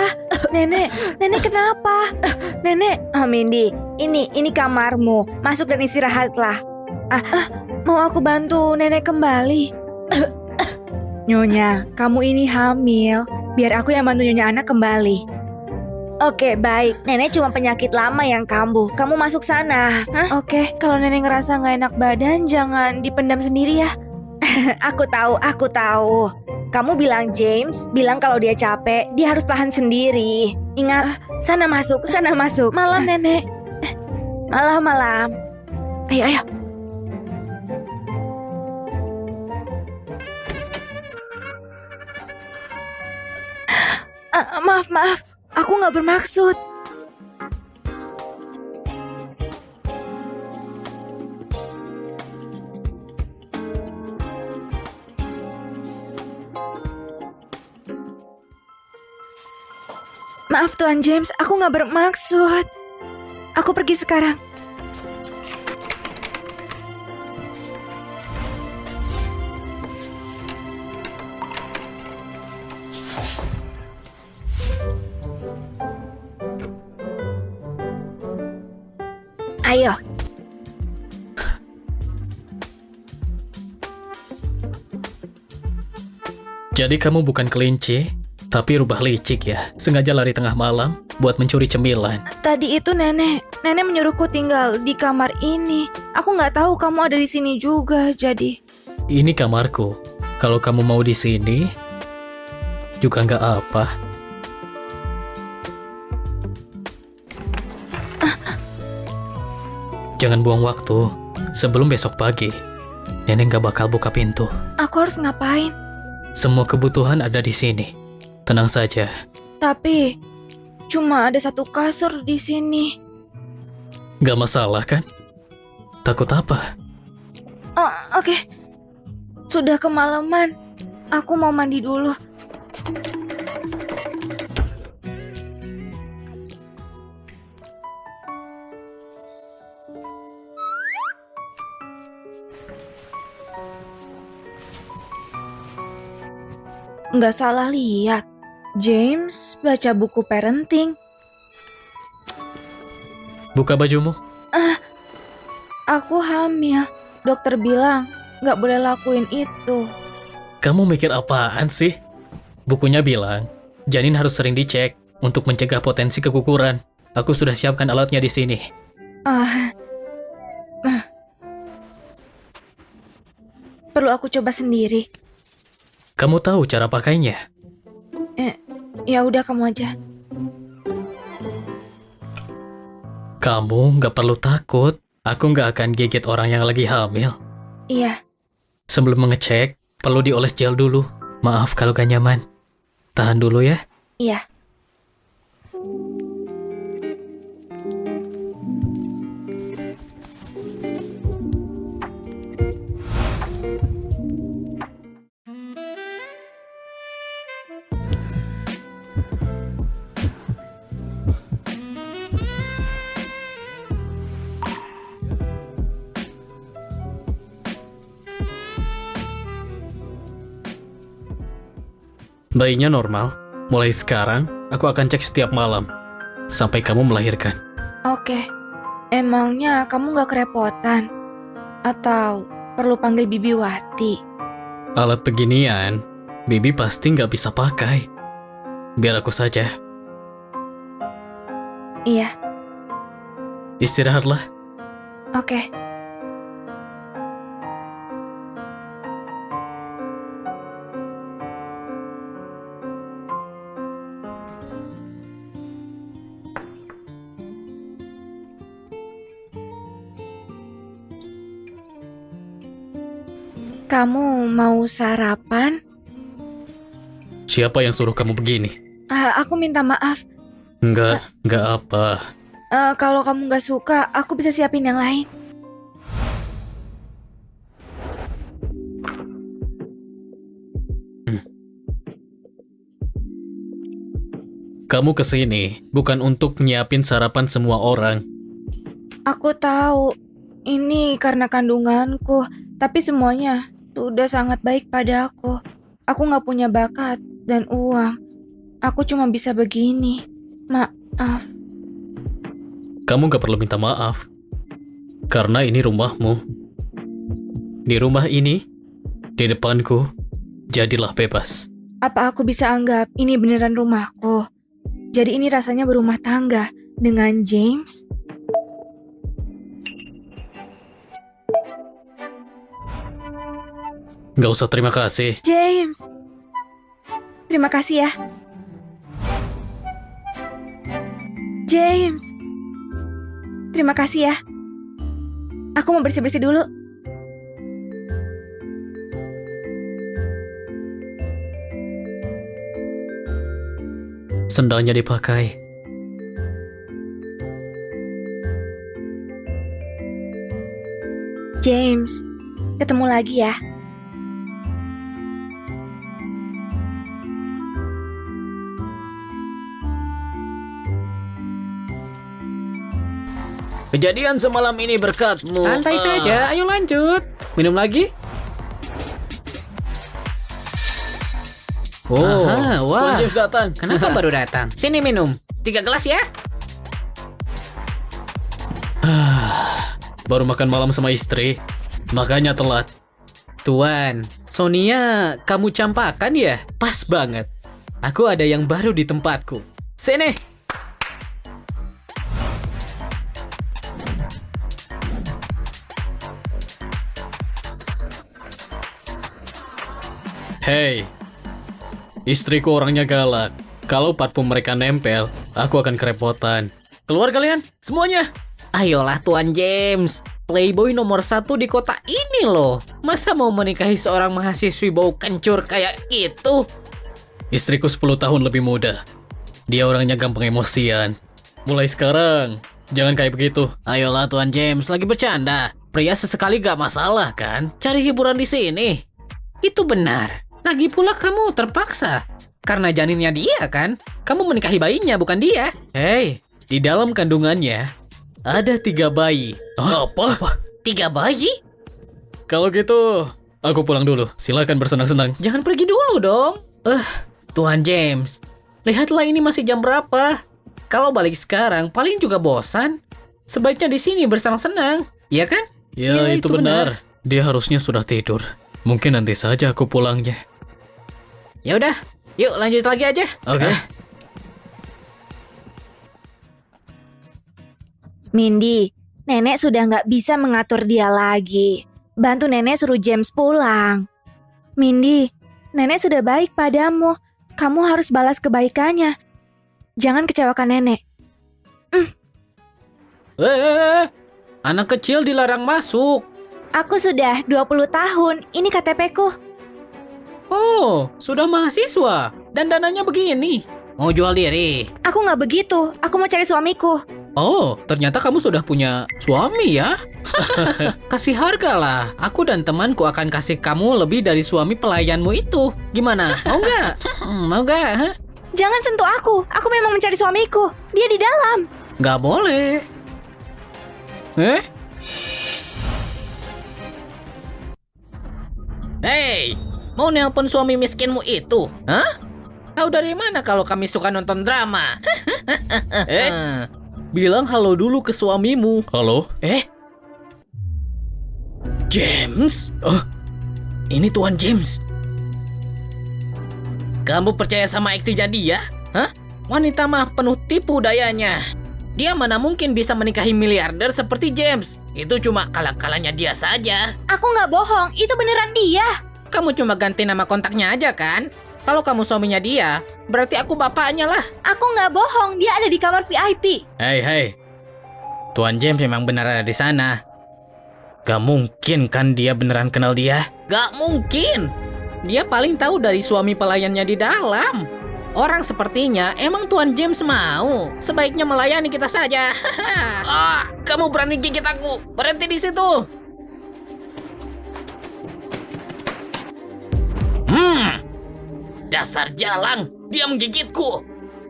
Nenek kenapa? Nenek, Mindy, ini kamarmu. Masuk dan istirahatlah. Mau aku bantu nenek kembali? Nyonya, kamu ini hamil. Biar aku yang bantu Nyonya anak kembali. Oke, baik. Nenek cuma penyakit lama yang kambuh. Kamu masuk sana. Oke, kalau nenek ngerasa nggak enak badan, jangan dipendam sendiri ya. Aku tahu. Kamu bilang James, bilang kalau dia capek, dia harus tahan sendiri. Ingat, sana masuk. Malam, nenek. Malam. Ayo. Maaf. Aku nggak bermaksud. Maaf Tuan James, aku nggak bermaksud. Aku pergi sekarang. Ayo. Jadi kamu bukan kelinci, tapi rubah licik ya. Sengaja lari tengah malam buat mencuri cemilan. Tadi itu nenek menyuruhku tinggal di kamar ini. Aku nggak tahu kamu ada di sini juga, jadi. Ini kamarku. Kalau kamu mau di sini, juga nggak apa. Jangan buang waktu. Sebelum besok pagi, nenek nggak bakal buka pintu. Aku harus ngapain? Semua kebutuhan ada di sini. Tenang saja. Tapi cuma ada satu kasur di sini. Nggak masalah kan? Takut apa? Oh, oke. Sudah kemalaman. Aku mau mandi dulu. Nggak salah lihat. James baca buku parenting. Buka bajumu. Aku hamil. Dokter bilang nggak boleh lakuin itu. Kamu mikir apaan sih? Bukunya bilang, janin harus sering dicek untuk mencegah potensi keguguran. Aku sudah siapkan alatnya di sini. Perlu aku coba sendiri. Kamu tahu cara pakainya? Ya udah, kamu aja. Kamu nggak perlu takut. Aku nggak akan gigit orang yang lagi hamil. Iya. Sebelum mengecek, perlu dioles gel dulu. Maaf kalau gak nyaman. Tahan dulu ya. Iya. Bayinya normal. Mulai sekarang, aku akan cek setiap malam. Sampai kamu melahirkan. Oke. Emangnya kamu nggak kerepotan? Atau perlu panggil Bibi Wati? Alat beginian, Bibi pasti nggak bisa pakai. Biar aku saja. Iya. Istirahatlah. Oke. Kamu mau sarapan? Siapa yang suruh kamu begini? Aku minta maaf. Enggak apa. Kalau kamu nggak suka, aku bisa siapin yang lain. Kamu kesini bukan untuk nyiapin sarapan semua orang. Aku tahu, ini karena kandunganku, tapi semuanya sudah sangat baik pada aku. Aku nggak punya bakat dan uang. Aku cuma bisa begini. Maaf. Kamu gak perlu minta maaf. Karena ini rumahmu. Di rumah ini, di depanku, jadilah bebas. Apa aku bisa anggap ini beneran rumahku? Jadi ini rasanya berumah tangga dengan James? Gak usah terima kasih. James! Terima kasih ya. James! Terima kasih ya. Aku mau bersih-bersih dulu. Sendalnya dipakai. James, ketemu lagi ya. Kejadian semalam ini berkatmu. Santai saja, ayo lanjut. Minum lagi? Oh, Aha, wah. Tuan James datang. Kenapa baru datang? Sini minum. 3 gelas ya. Baru makan malam sama istri, makanya telat. Tuan, Sonia, kamu campakan ya? Pas banget. Aku ada yang baru di tempatku. Sini. Hey, istriku orangnya galak. Kalau parfum mereka nempel, aku akan kerepotan. Keluar kalian, semuanya. Ayolah Tuan James. Playboy nomor 1 di kota ini loh. Masa mau menikahi seorang mahasiswi bau kencur kayak itu? Istriku 10 tahun lebih muda. Dia orangnya gampang emosian. Mulai sekarang, jangan kayak begitu. Ayolah Tuan James, lagi bercanda. Pria sesekali gak masalah kan? Cari hiburan di sini. Itu benar. Lagi pula kamu terpaksa. Karena janinnya dia kan? Kamu menikahi bayinya bukan dia. Hey, di dalam kandungannya ada 3 bayi. Apa? 3 bayi? Kalau gitu, aku pulang dulu. Silakan bersenang-senang. Jangan pergi dulu dong. Tuan James, lihatlah ini masih jam berapa. Kalau balik sekarang, paling juga bosan. Sebaiknya di sini bersenang-senang, ya kan? Ya, Ya, itu itu benar. Dia harusnya sudah tidur. Mungkin nanti saja aku pulangnya. Ya udah, yuk lanjut lagi aja. Oke. Mindy, nenek sudah nggak bisa mengatur dia lagi. Bantu nenek suruh James pulang. Mindy, nenek sudah baik padamu. Kamu harus balas kebaikannya. Jangan kecewakan nenek. Anak kecil dilarang masuk. Aku sudah 20 tahun. Ini KTP-ku. Oh, sudah mahasiswa. Dan dananya begini. Mau jual diri. Aku nggak begitu. Aku mau cari suamiku. Oh, ternyata kamu sudah punya suami ya? Kasih harga lah. Aku dan temanku akan kasih kamu lebih dari suami pelayanmu itu. Gimana? Mau nggak? Mau nggak? Hah? Jangan sentuh aku. Aku memang mencari suamiku. Dia di dalam. Nggak boleh. Hey, mau nelpon suami miskinmu itu? Hah? Tahu dari mana kalau kami suka nonton drama? Bilang halo dulu ke suamimu. Halo? James? Oh, ini Tuan James. Kamu percaya sama aktingnya dia? Hah? Wanita mah penuh tipu dayanya. Dia mana mungkin bisa menikahi miliarder seperti James. Itu cuma kalah-kalahnya dia saja. Aku nggak bohong. Itu beneran dia. Kamu cuma ganti nama kontaknya aja kan? Kalau kamu suaminya dia, berarti aku bapaknya lah. Aku nggak bohong. Dia ada di kamar VIP. Hey. Tuan James memang benar ada di sana. Gak mungkin kan dia beneran kenal dia? Gak mungkin. Dia paling tahu dari suami pelayannya di dalam. Orang sepertinya emang Tuan James mau. Sebaiknya melayani kita saja. Kamu berani gigit aku. Berhenti di situ. Dasar jalang, dia menggigitku.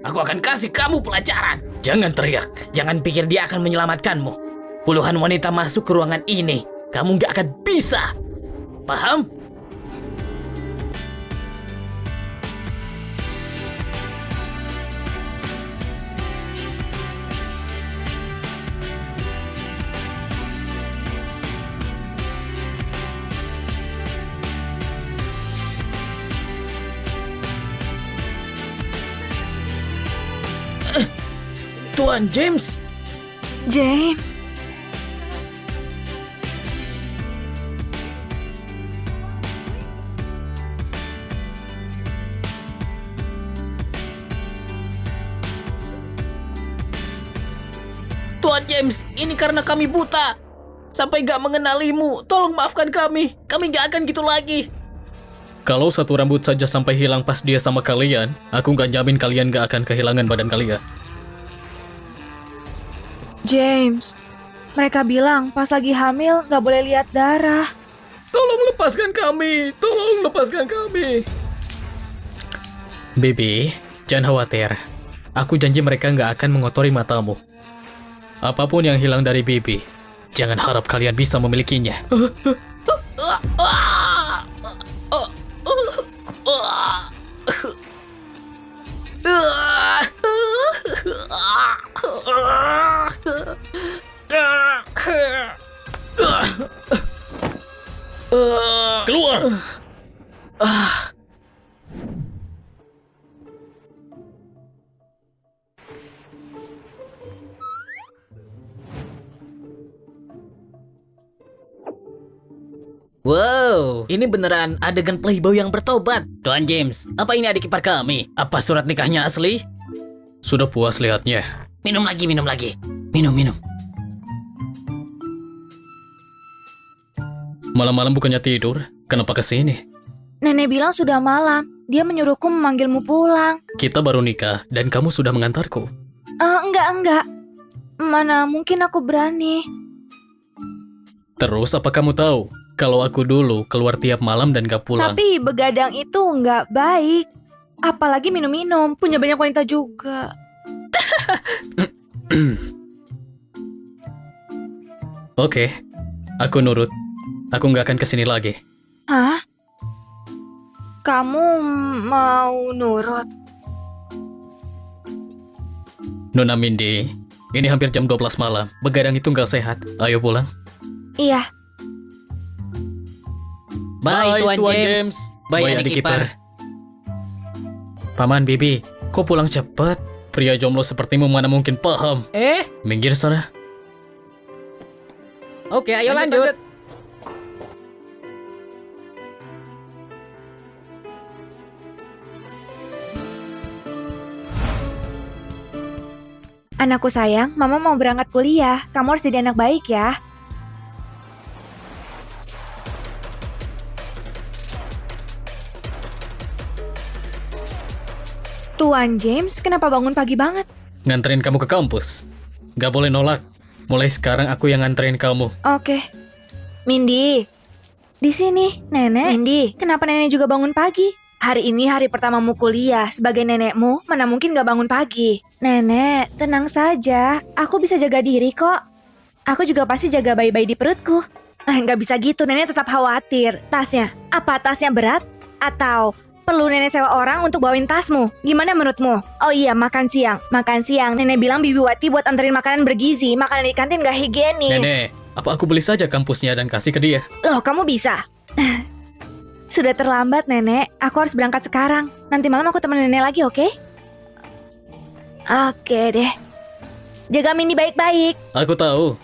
Aku akan kasih kamu pelajaran. Jangan teriak. Jangan pikir dia akan menyelamatkanmu. Puluhan wanita masuk ke ruangan ini. Kamu gak akan bisa. Paham? Tuan James. James. Tuan James, ini karena kami buta. Sampai gak mengenalimu. Tolong maafkan kami. Kami gak akan gitu lagi. Kalau satu rambut saja sampai hilang pas dia sama kalian, aku nggak jamin kalian nggak akan kehilangan badan kalian. James. Mereka bilang pas lagi hamil nggak boleh lihat darah. Tolong lepaskan kami, tolong lepaskan kami. Bibi, jangan khawatir. Aku janji mereka nggak akan mengotori matamu. Apapun yang hilang dari Bibi, jangan harap kalian bisa memilikinya. Keluar! Wow, ini beneran adegan playboy yang bertobat. Tuan James, apa ini adik ipar kami? Apa surat nikahnya asli? Sudah puas lihatnya. Minum lagi, minum lagi. Minum, minum. Malam-malam bukannya tidur, kenapa kesini? Nenek bilang sudah malam. Dia menyuruhku memanggilmu pulang. Kita baru nikah dan kamu sudah mengantarku. Enggak. Mana mungkin aku berani. Terus apa kamu tahu kalau aku dulu keluar tiap malam dan gak pulang? Tapi begadang itu nggak baik. Apalagi minum-minum, punya banyak wanita juga. Oke, aku nurut. Aku nggak akan kesini lagi. Hah? Kamu mau nurut? Nona Mindy, ini hampir jam 12 malam. Begadang itu nggak sehat. Ayo pulang. Iya. Bye, Tuan James. Bye, adik ipar. Paman Bibi, kok pulang cepat? Pria jomblo sepertimu mana mungkin paham. Minggir sana. Oke, ayo lanjut. Anakku sayang, Mama mau berangkat kuliah. Kamu harus jadi anak baik ya. Tuan James, kenapa bangun pagi banget? Nganterin kamu ke kampus. Gak boleh nolak. Mulai sekarang aku yang nganterin kamu. Oke. Mindy, di sini, Nenek. Mindy, kenapa Nenek juga bangun pagi? Hari ini hari pertamamu kuliah. Sebagai nenekmu, mana mungkin gak bangun pagi? Nenek, tenang saja. Aku bisa jaga diri kok. Aku juga pasti jaga bayi-bayi di perutku. Gak bisa gitu, Nenek tetap khawatir. Tasnya, apa tasnya berat? Atau perlu Nenek sewa orang untuk bawain tasmu? Gimana menurutmu? Oh iya, makan siang. Makan siang, Nenek bilang Bibi Wati buat anterin makanan bergizi. Makanan di kantin gak higienis. Nenek, apa aku beli saja kampusnya dan kasih ke dia? Loh, kamu bisa? Sudah terlambat, Nenek. Aku harus berangkat sekarang. Nanti malam aku temenin Nenek lagi, oke? Oke deh. Jaga Mindy baik-baik. Aku tahu.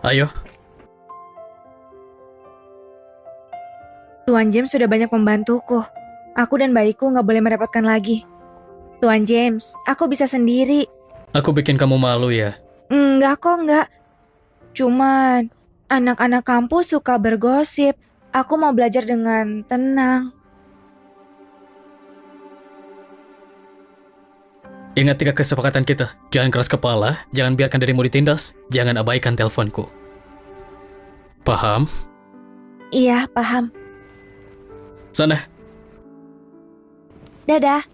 Ayo. Tuan James sudah banyak membantuku. Aku dan bayiku nggak boleh merepotkan lagi. Tuan James, aku bisa sendiri. Aku bikin kamu malu ya. Enggak kok, enggak. Cuman, anak-anak kampus suka bergosip. Aku mau belajar dengan tenang. Ingat 3 kesepakatan kita. Jangan keras kepala, jangan biarkan dirimu ditindas, jangan abaikan teleponku. Paham? Iya, paham. Sana. Dadah.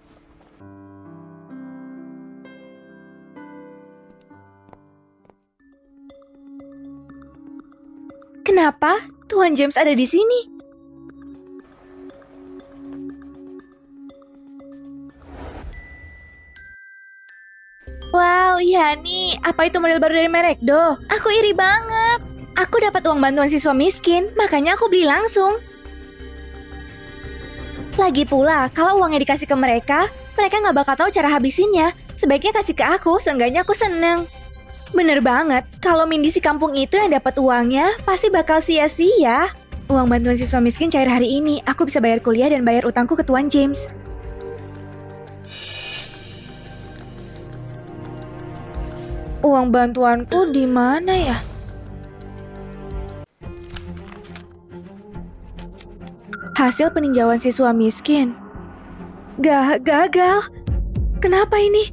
Kenapa Tuan James ada di sini? Wow, Yani, apa itu model baru dari Merekdo? Aku iri banget. Aku dapat uang bantuan siswa miskin, makanya aku beli langsung. Lagi pula, kalau uangnya dikasih ke mereka nggak bakal tahu cara habisinnya. Sebaiknya kasih ke aku, seenggaknya aku seneng. Bener banget, kalau Mindy si kampung itu yang dapat uangnya, pasti bakal sia-sia. Uang bantuan siswa miskin cair hari ini, aku bisa bayar kuliah dan bayar utangku ke Tuan James. Uang bantuanku di mana ya? Hasil peninjauan siswa miskin. Gagal. Kenapa ini?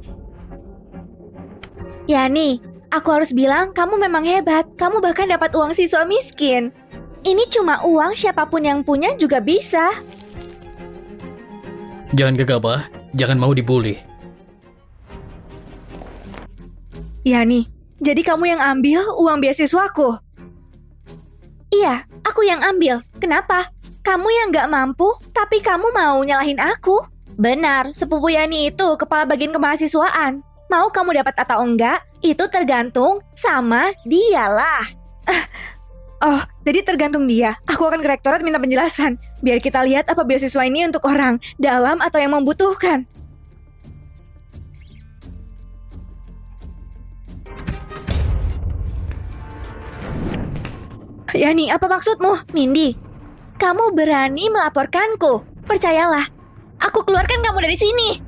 Yani, aku harus bilang kamu memang hebat. Kamu bahkan dapat uang siswa miskin. Ini cuma uang, siapapun yang punya juga bisa. Jangan gegabah, jangan mau dibully. Yani, jadi kamu yang ambil uang beasiswaku? Iya, aku yang ambil. Kenapa? Kamu yang gak mampu, tapi kamu mau nyalahin aku? Benar, sepupu Yani itu kepala bagian kemahasiswaan. Mau kamu dapat atau enggak, itu tergantung sama dialah. Oh, jadi tergantung dia. Aku akan ke rektorat minta penjelasan. Biar kita lihat apa beasiswa ini untuk orang dalam atau yang membutuhkan. Yani, apa maksudmu? Mindy, kamu berani melaporkanku. Percayalah, aku keluarkan kamu dari sini.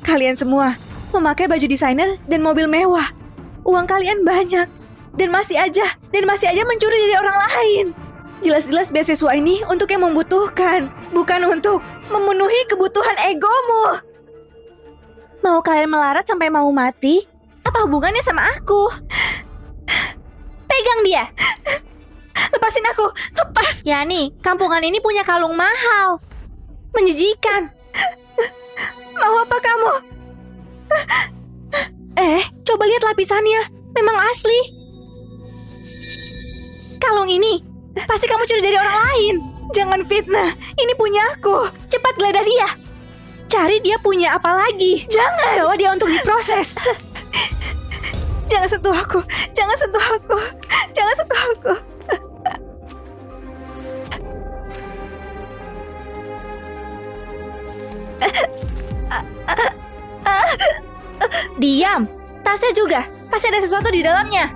Kalian semua memakai baju desainer dan mobil mewah. Uang kalian banyak. Dan masih aja mencuri dari orang lain. Jelas-jelas beasiswa ini untuk yang membutuhkan, bukan untuk memenuhi kebutuhan egomu. Mau kalian melarat sampai mau mati? Apa hubungannya sama aku? Pegang dia. Lepasin aku, lepas. Yani, kampungan ini punya kalung mahal. Menjijikan. Mau apa kamu? Coba lihat lapisannya. Memang asli. Kalung ini pasti kamu curi dari orang lain. Jangan fitnah. Ini punya aku. Cepat geledah dia. Cari dia punya apa lagi. Jangan. Bawa dia untuk diproses. Jangan sentuh aku. Jangan sentuh aku. Jangan sentuh aku. Diam. Tasnya juga. Pasti ada sesuatu di dalamnya.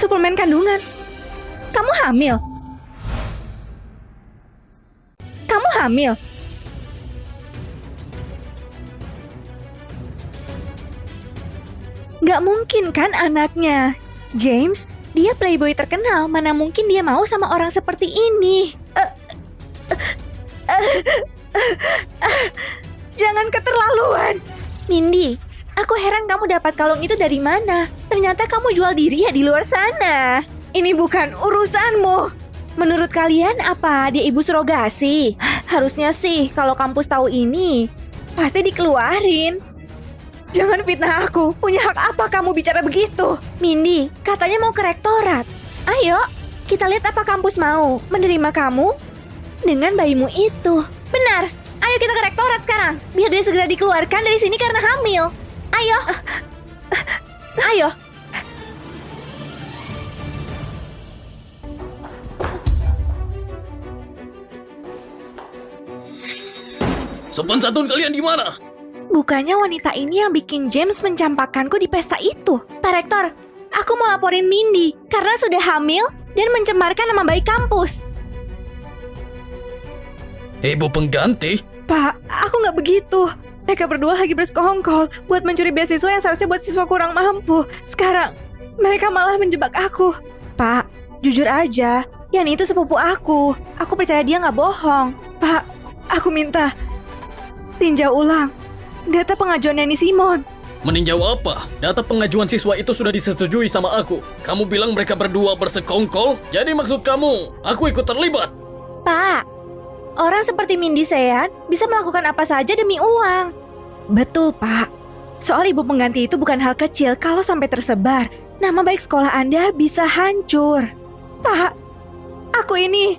Suplemen kandungan. Kamu hamil? Kamu hamil? Gak mungkin kan anaknya? James, dia playboy terkenal. Mana mungkin dia mau sama orang seperti ini? Jangan keterlaluan. Mindy, aku heran kamu dapat kalung itu dari mana? Ternyata kamu jual diri ya di luar sana. Ini bukan urusanmu. Menurut kalian apa dia ibu surogasi? Harusnya sih kalau kampus tahu ini pasti dikeluarin. Jangan fitnah aku. Punya hak apa kamu bicara begitu? Mindy, katanya mau ke rektorat. Ayo, kita lihat apa kampus mau menerima kamu dengan bayimu itu. Benar. Ayo kita ke rektorat sekarang. Biar dia segera dikeluarkan dari sini karena hamil. Ayo. Ayo. Sopan santun kalian di mana? Bukannya wanita ini yang bikin James mencampakkanku di pesta itu. Pak Rektor, aku mau laporin Mindy karena sudah hamil dan mencemarkan nama baik kampus. Ibu pengganti? Pak, aku nggak begitu. Mereka berdua lagi bersekongkol buat mencuri beasiswa yang seharusnya buat siswa kurang mampu. Sekarang, mereka malah menjebak aku. Pak, jujur aja, Yani itu sepupu aku. Aku percaya dia nggak bohong. Pak, aku minta tinjau ulang data pengajuan Yani Simon. Meninjau apa? Data pengajuan siswa itu sudah disetujui sama aku. Kamu bilang mereka berdua bersekongkol? Jadi maksud kamu, aku ikut terlibat? Pak, orang seperti Mindy Sean bisa melakukan apa saja demi uang. Betul, Pak. Soal ibu pengganti itu bukan hal kecil. Kalau sampai tersebar, nama baik sekolah Anda bisa hancur. Pak, aku ini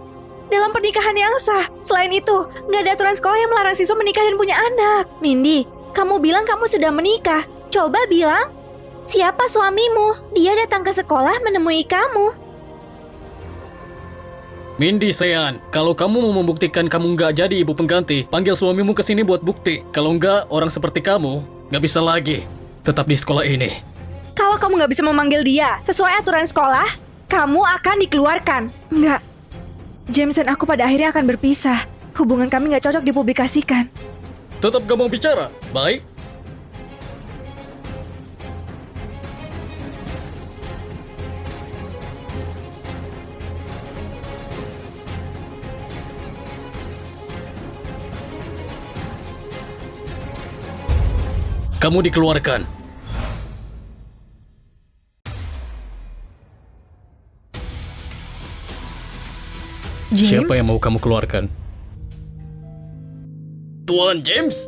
dalam pernikahan yang sah. Selain itu, nggak ada aturan sekolah yang melarang siswa menikah dan punya anak. Mindy, kamu bilang kamu sudah menikah. Coba bilang, siapa suamimu? Dia datang ke sekolah menemui kamu. Mindy Sean, kalau kamu mau membuktikan kamu nggak jadi ibu pengganti, panggil suamimu ke sini buat bukti. Kalau nggak, orang seperti kamu nggak bisa lagi tetap di sekolah ini. Kalau kamu nggak bisa memanggil dia sesuai aturan sekolah, kamu akan dikeluarkan. Nggak. James dan aku pada akhirnya akan berpisah. Hubungan kami nggak cocok dipublikasikan. Tetap gak mau bicara? Baik. Kamu dikeluarkan. James? Siapa yang mau kamu keluarkan? Tuan James?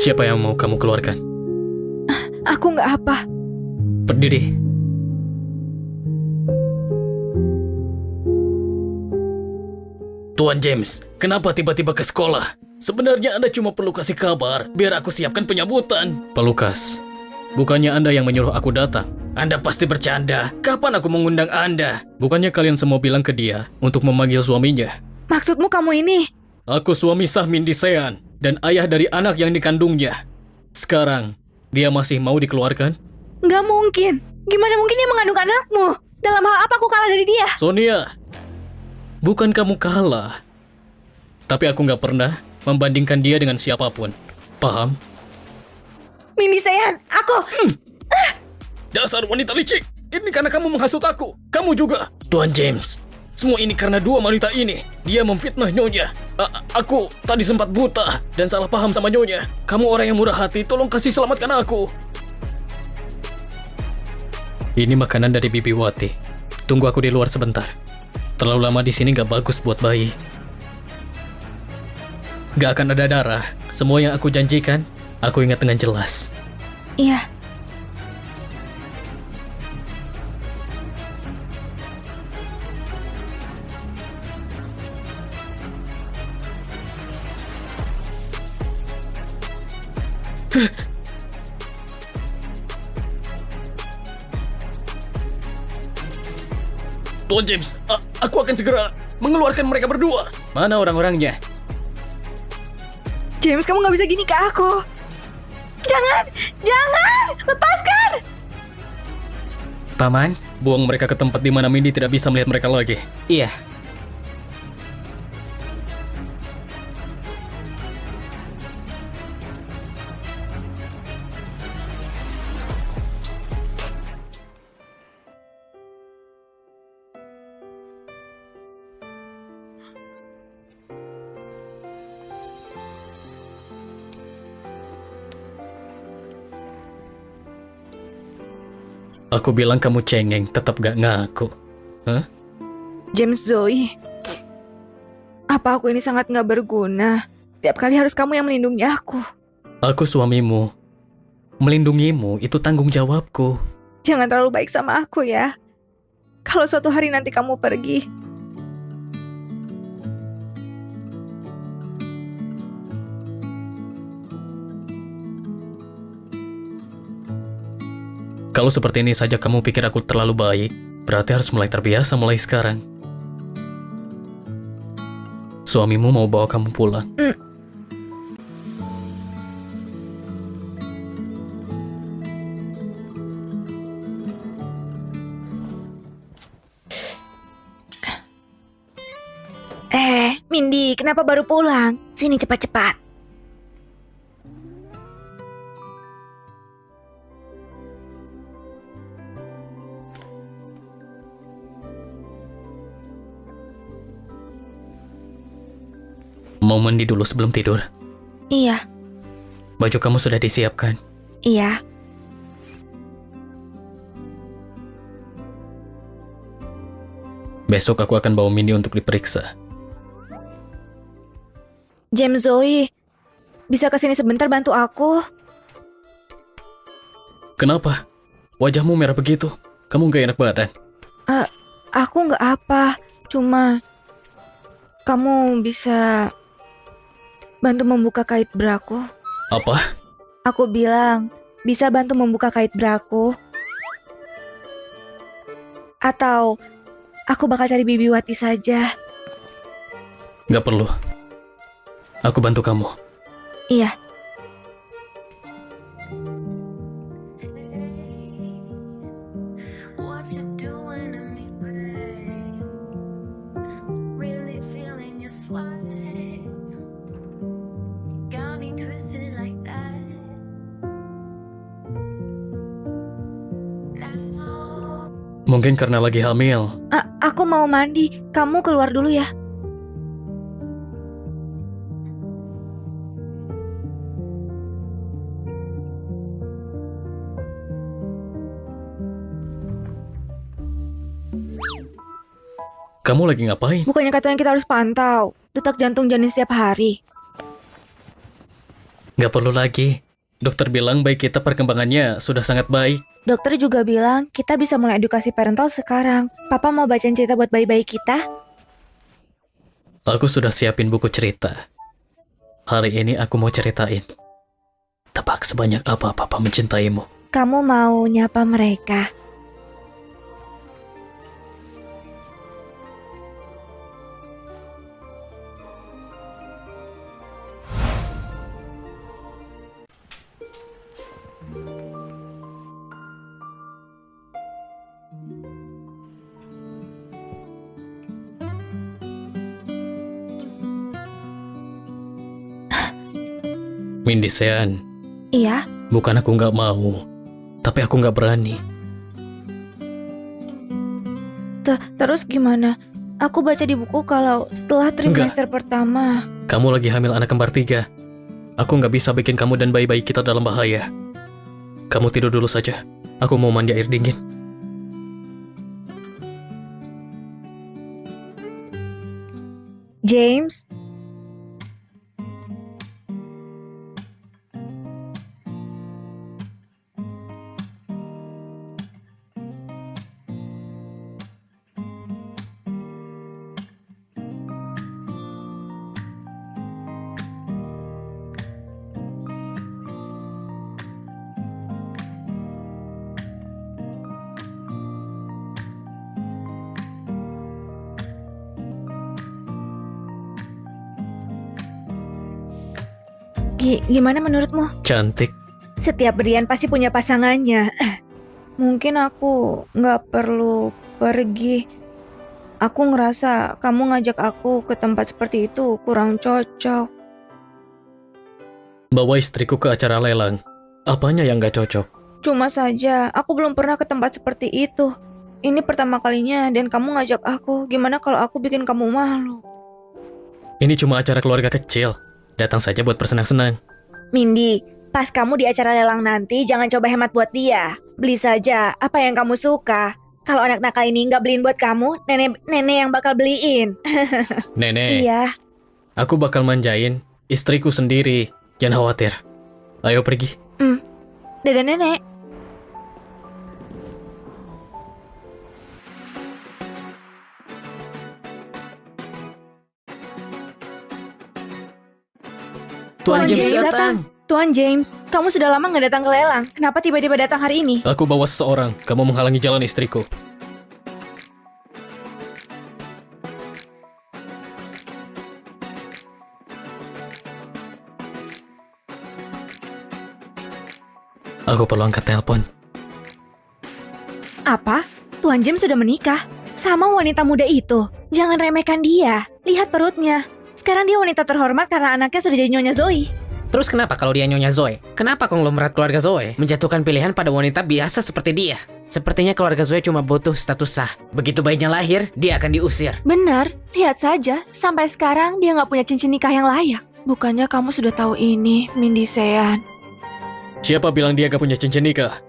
Siapa yang mau kamu keluarkan? Aku nggak apa. Berdiri. Tuan James, kenapa tiba-tiba ke sekolah? Sebenarnya Anda cuma perlu kasih kabar, biar aku siapkan penyambutan. Pak Lukas, bukannya Anda yang menyuruh aku datang? Anda pasti bercanda. Kapan aku mengundang Anda? Bukannya kalian semua bilang ke dia untuk memanggil suaminya? Maksudmu kamu ini? Aku suami sah Mindy Sean dan ayah dari anak yang dikandungnya. Sekarang, dia masih mau dikeluarkan? Nggak mungkin. Gimana mungkin dia mengandung anakmu? Dalam hal apa aku kalah dari dia? Sonia, bukan kamu kalah. Tapi aku nggak pernah membandingkan dia dengan siapapun. Paham? Mindy Sean, aku... Dasar wanita licik! Ini karena kamu menghasut aku. Kamu juga. Tuan James, semua ini karena dua wanita ini. Dia memfitnah Nyonya. Aku tadi sempat buta dan salah paham sama Nyonya. Kamu orang yang murah hati, tolong kasih selamatkan aku. Ini makanan dari Bibi Wati. Tunggu aku di luar sebentar. Terlalu lama di sini gak bagus buat bayi. Gak akan ada darah. Semua yang aku janjikan, aku ingat dengan jelas. Iya. Tuan James, aku akan segera mengeluarkan mereka berdua. Mana orang-orangnya? James, kamu nggak bisa gini ke aku. Jangan! Jangan! Lepaskan! Paman, buang mereka ke tempat di mana Mindy tidak bisa melihat mereka lagi. Iya. Aku bilang kamu cengeng, tetap gak ngaku. Hah? James Zoe. Apa aku ini sangat nggak berguna? Tiap kali harus kamu yang melindungi aku. Aku suamimu. Melindungimu itu tanggung jawabku. Jangan terlalu baik sama aku ya. Kalau suatu hari nanti kamu pergi, Kalau seperti ini saja kamu pikir aku terlalu baik, berarti harus mulai terbiasa mulai sekarang. Suamimu mau bawa kamu pulang. Mindy, kenapa baru pulang? Sini cepat-cepat. Mau mandi dulu sebelum tidur. Iya, Baju kamu sudah disiapkan. iya. Besok aku akan bawa Mindy untuk diperiksa. James, Zoe, bisa kesini sebentar bantu aku? Kenapa? Wajahmu merah begitu. Kamu gak enak badan. Aku nggak apa, cuma kamu bisa bantu membuka kait braku? Apa? Aku bilang, bisa bantu membuka kait braku? Atau aku bakal cari Bibi Wati saja? Gak perlu. Aku bantu kamu. Iya. What you doing to me, babe? Really feeling your swag. Got me twisted like that. Now Mungkin karena lagi hamil. Aku mau mandi, kamu keluar dulu ya. Kamu lagi ngapain? Bukannya katanya kita harus pantau detak jantung janin setiap hari. Gak perlu lagi. Dokter bilang bayi kita perkembangannya sudah sangat baik. Dokter juga bilang kita bisa mulai edukasi parental sekarang. Papa mau bacain cerita buat bayi-bayi kita? Aku sudah siapin buku cerita. Hari ini aku mau ceritain. Tebak sebanyak apa papa mencintaimu. Kamu mau nyapa mereka? Mindy Sean, Iya. bukan aku nggak mau, tapi aku nggak berani. Terus gimana? Aku baca di buku kalau setelah trimester pertama. Kamu lagi hamil anak kembar 3. Aku nggak bisa bikin kamu dan bayi-bayi kita dalam bahaya. Kamu tidur dulu saja. Aku mau mandi air dingin. James, gimana menurutmu? Cantik. Setiap berlian pasti punya pasangannya. Mungkin aku nggak perlu pergi. Aku ngerasa kamu ngajak aku ke tempat seperti itu kurang cocok. Bawa istriku ke acara lelang. Apanya yang nggak cocok? Cuma saja, aku belum pernah ke tempat seperti itu. Ini pertama kalinya dan kamu ngajak aku. Gimana kalau aku bikin kamu malu? Ini cuma acara keluarga kecil. Datang saja buat bersenang-senang. Mindy, pas kamu di acara lelang nanti jangan coba hemat buat dia. Beli saja apa yang kamu suka. Kalau anak nakal ini nggak beliin buat kamu, nenek yang bakal beliin. Nenek, Iya. aku bakal manjain istriku sendiri. Jangan khawatir. Ayo pergi. Dadah nenek. Tuan James James datang. datang. Tuan James, kamu sudah lama nggak datang ke lelang. Kenapa tiba-tiba datang hari ini? Aku bawa seseorang. Kamu menghalangi jalan istriku. Aku perlu angkat telepon. Apa? Tuan James sudah menikah? Sama wanita muda itu? Jangan remehkan dia. Lihat perutnya. Sekarang dia wanita terhormat karena anaknya sudah jadi Nyonya Zoe. Terus kenapa kalau dia Nyonya Zoe? Kenapa konglomerat keluarga Zoe menjatuhkan pilihan pada wanita biasa seperti dia? Sepertinya keluarga Zoe cuma butuh status sah. Begitu bayinya lahir, dia akan diusir. Benar, lihat saja. Sampai sekarang dia nggak punya cincin nikah yang layak. Bukannya kamu sudah tahu ini, Mindy Sean? Siapa bilang dia gak punya cincin nikah?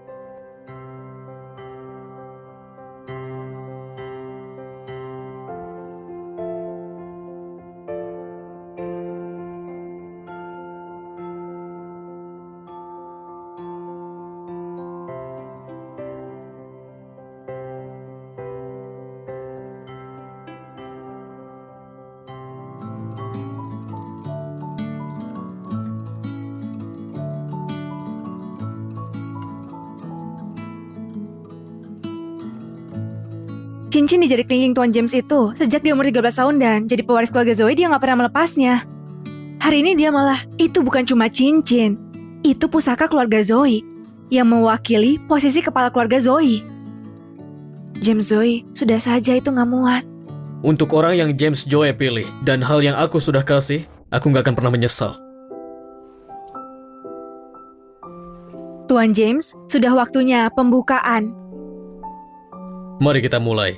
Cincin di jari kelingking Tuan James itu, sejak dia umur 13 tahun dan jadi pewaris keluarga Zoe, dia nggak pernah melepasnya. Hari ini dia malah, itu bukan cuma cincin, itu pusaka keluarga Zoe, yang mewakili posisi kepala keluarga Zoe. James Zoe, sudah saja itu nggak muat. Untuk orang yang James Zoe pilih, dan hal yang aku sudah kasih, aku gak akan pernah menyesal. Tuan James, sudah waktunya pembukaan. Mari kita mulai.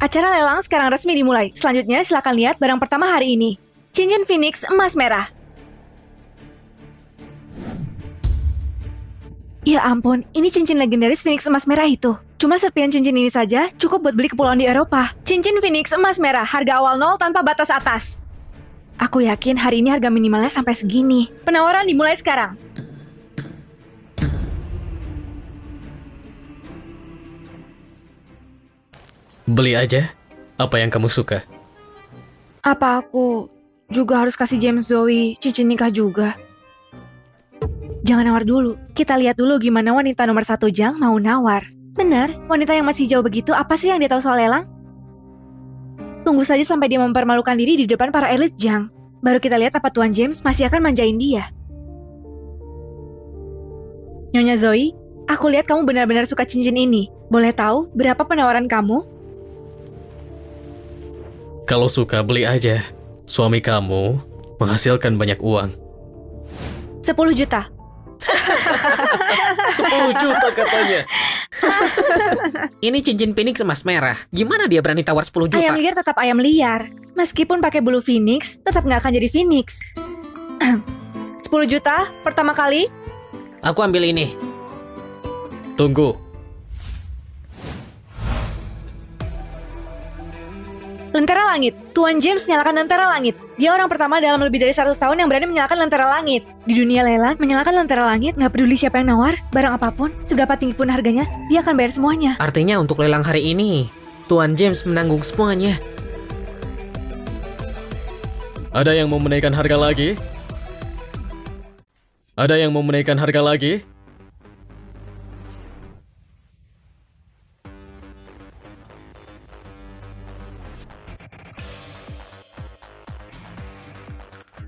Acara lelang sekarang resmi dimulai. Selanjutnya silakan lihat barang pertama hari ini. Cincin Phoenix emas merah. Ya ampun, ini cincin legendaris Phoenix emas merah itu. Cuma serpian cincin ini saja cukup buat beli kepulauan di Eropa. Cincin Phoenix emas merah, harga awal 0 tanpa batas atas. Aku yakin hari ini harga minimalnya sampai segini. Penawaran dimulai sekarang. Beli aja apa yang kamu suka. Apa aku juga harus kasih James Zoe cincin nikah juga? Jangan nawar dulu. Kita lihat dulu gimana wanita nomor 1 Jang mau nawar. Benar, wanita yang masih jauh begitu, apa sih yang dia tahu soal lelang? Tunggu saja sampai dia mempermalukan diri di depan para elit Jang. Baru kita lihat apa Tuan James masih akan manjain dia. Nyonya Zoe, aku lihat kamu benar-benar suka cincin ini. Boleh tahu berapa penawaran kamu? Kalau suka beli aja. Suami kamu menghasilkan banyak uang. 10 juta. 10 juta katanya. Ini cincin Phoenix emas merah. Gimana dia berani tawar 10 juta? Ayam liar tetap ayam liar. Meskipun pakai bulu Phoenix, tetap nggak akan jadi Phoenix. 10 juta pertama kali. Aku ambil ini. Tunggu. Lentera langit. Tuan James nyalakan lentera langit. Dia orang pertama dalam lebih dari 100 tahun yang berani menyalakan lentera langit. Di dunia lelang, menyalakan lentera langit nggak peduli siapa yang nawar, barang apapun, seberapa tinggi pun harganya, dia akan bayar semuanya. Artinya untuk lelang hari ini, Tuan James menanggung semuanya. Ada yang mau menaikkan harga lagi? Ada yang mau menaikkan harga lagi?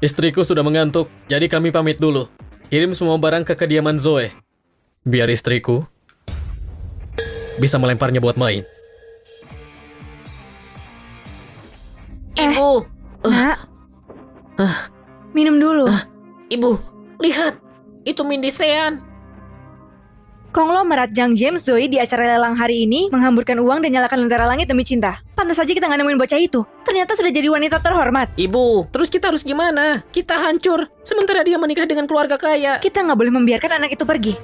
Istriku sudah mengantuk, jadi kami pamit dulu. Kirim semua barang ke kediaman Zoe. Biar istriku bisa melemparnya buat main. Ibu, Nak, minum dulu. ibu, lihat. Itu Mindy Sean. Konglomerat Jang James Zoe di acara lelang hari ini menghamburkan uang dan nyalakan lentera langit demi cinta. Pantas saja kita nggak nemuin bocah itu. Ternyata sudah jadi wanita terhormat. Ibu, terus kita harus gimana? Kita hancur, sementara dia menikah dengan keluarga kaya. Kita nggak boleh membiarkan anak itu pergi.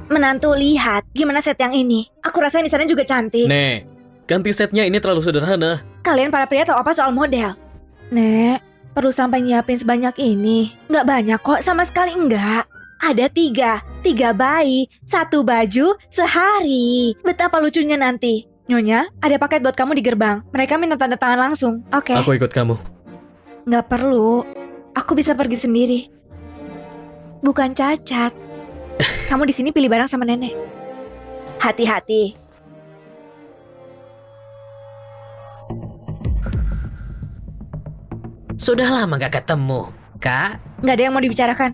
Menantu, lihat gimana set yang ini. Aku rasa di sana juga cantik. Nek, ganti setnya, ini terlalu sederhana. Kalian para pria tahu apa soal model? Nek, perlu sampai nyiapin sebanyak ini? Nggak banyak kok, sama sekali enggak. Ada 3 bayi, 1 baju, sehari. Betapa lucunya nanti. Nyonya, ada paket buat kamu di gerbang. Mereka minta tanda tangan langsung. Oke. Aku ikut kamu. Nggak perlu. Aku bisa pergi sendiri. Bukan cacat. Kamu di sini pilih barang sama nenek. Hati-hati. Sudah lama gak ketemu. Kak, Nggak ada yang mau dibicarakan.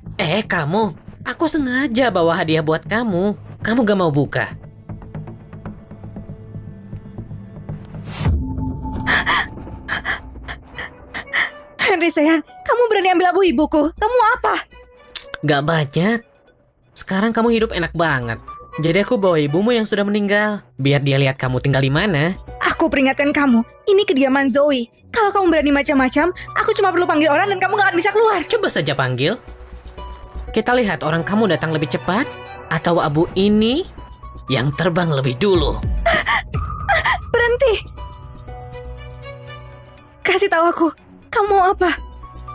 kamu. Aku sengaja bawa hadiah buat kamu. Kamu gak mau buka. Henry sayang, kamu berani ambil abu ibuku. Kamu apa? Gak banyak. Sekarang kamu hidup enak banget. Jadi aku bawa ibumu yang sudah meninggal. Biar dia lihat kamu tinggal di mana. Aku peringatkan kamu, ini kediaman Zoe. Kalau kamu berani macam-macam, aku cuma perlu panggil orang dan kamu gak akan bisa keluar. Coba saja panggil. Kita lihat orang kamu datang lebih cepat atau abu ini yang terbang lebih dulu. Berhenti. Kasih tahu aku, kamu mau apa?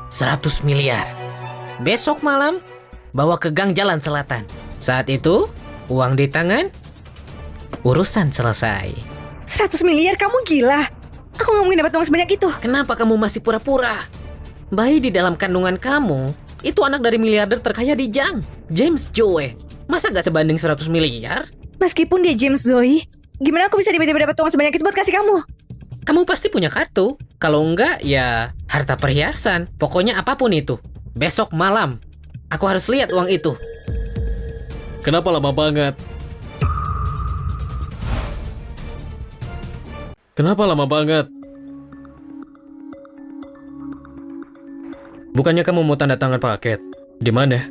100 miliar. Besok malam, bawa ke gang jalan selatan. Saat itu, uang di tangan, urusan selesai. 100 miliar, kamu gila. Aku gak mungkin dapat uang sebanyak itu. Kenapa kamu masih pura-pura? Bayi di dalam kandungan kamu, itu anak dari miliarder terkaya di Jang, James Joe. Masa gak sebanding 100 miliar? Meskipun dia James Zoe, gimana aku bisa tiba-tiba dapat uang sebanyak itu buat kasih kamu? Kamu pasti punya kartu. Kalau enggak, ya harta perhiasan. Pokoknya apapun itu. Besok malam, aku harus lihat uang itu. Kenapa lama banget? Kenapa lama banget? Bukannya kamu mau tanda tangan paket? Di mana?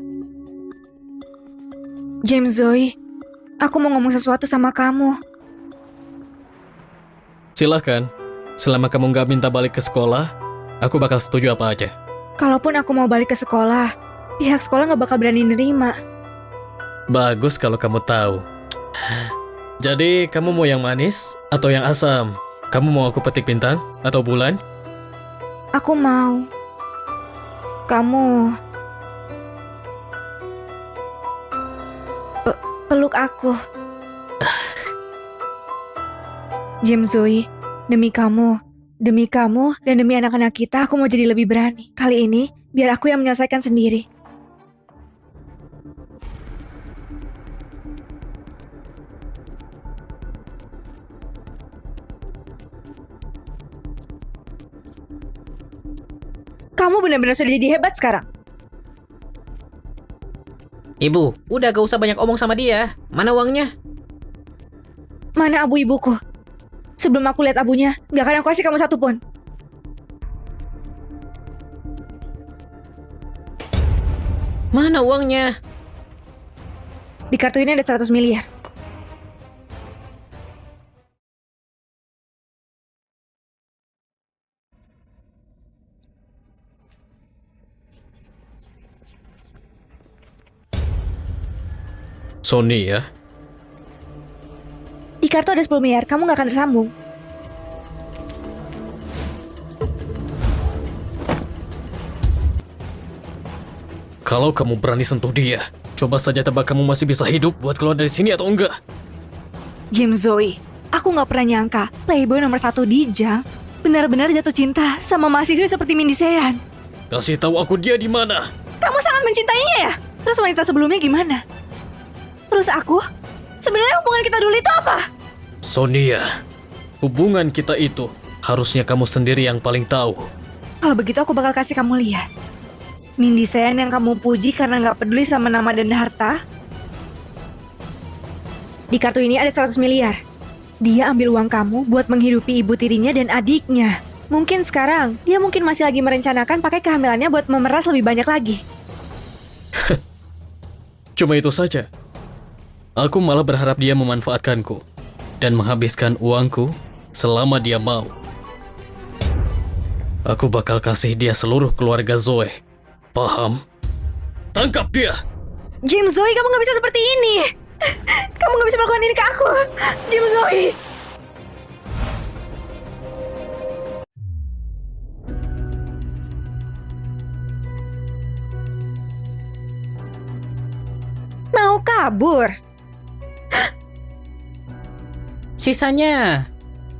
James Zoe, aku mau ngomong sesuatu sama kamu. Silahkan. Selama kamu nggak minta balik ke sekolah, aku bakal setuju apa aja. Kalaupun aku mau balik ke sekolah, pihak sekolah gak bakal berani nerima. Bagus kalau kamu tahu. Jadi, kamu mau yang manis atau yang asam? Kamu mau aku petik bintang atau bulan? Aku mau. Kamu peluk aku. James Zoe, demi kamu, dan demi anak-anak kita, aku mau jadi lebih berani. Kali ini, biar aku yang menyelesaikan sendiri. Kamu benar-benar sudah jadi hebat sekarang. Ibu, udah gak usah banyak omong sama dia. Mana uangnya? Mana abu ibuku? Sebelum aku lihat abunya, gak akan aku kasih kamu satu pun. Mana uangnya? Di kartu ini ada 100 miliar. Sony ya? Di kartu ada 10 miliar, kamu gak akan tersambung. Kalau kamu berani sentuh dia, coba saja tebak kamu masih bisa hidup buat keluar dari sini atau enggak. James Zoe, aku gak pernah nyangka playboy nomor 1 di Jang benar-benar jatuh cinta sama mahasiswi seperti Mindy Sean. Kasih tahu aku dia di mana. Kamu sangat mencintainya ya? Terus wanita sebelumnya gimana? Terus aku? Sebenarnya hubungan kita dulu itu apa? Sonia, hubungan kita itu harusnya kamu sendiri yang paling tahu. Kalau begitu aku bakal kasih kamu lihat. Mindy Sean yang kamu puji karena gak peduli sama nama dan harta. Di kartu ini ada 100 miliar. Dia ambil uang kamu buat menghidupi ibu tirinya dan adiknya. Mungkin sekarang, dia mungkin masih lagi merencanakan pakai kehamilannya buat memeras lebih banyak lagi. Cuma itu saja. Aku malah berharap dia memanfaatkanku dan menghabiskan uangku selama dia mau. Aku bakal kasih dia seluruh keluarga Zoe. Paham? Tangkap dia! James Zoe, kamu gak bisa seperti ini. Kamu gak bisa melakukan ini ke aku. James Zoe. Mau kabur? Sisanya,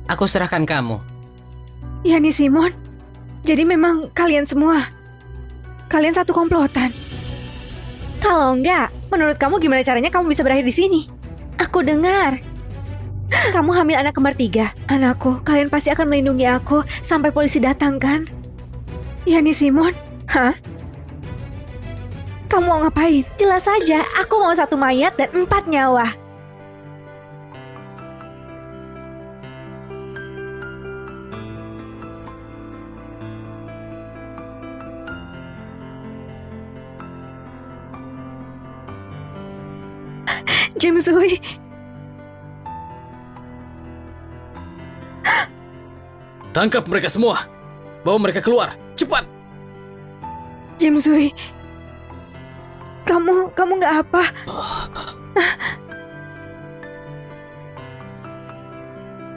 aku serahkan kamu. Yani Simon, jadi memang kalian semua, kalian satu komplotan. Kalau enggak, menurut kamu gimana caranya kamu bisa berakhir di sini? Aku dengar kamu hamil anak kembar 3. Anakku, kalian pasti akan melindungi aku sampai polisi datang kan? Yani Simon? Hah? Kamu mau ngapain? Jelas saja, aku mau 1 mayat dan 4 nyawa. James Zoe, Tangkap mereka semua. Bawa mereka keluar. Cepat. James Zoe. Kamu nggak apa?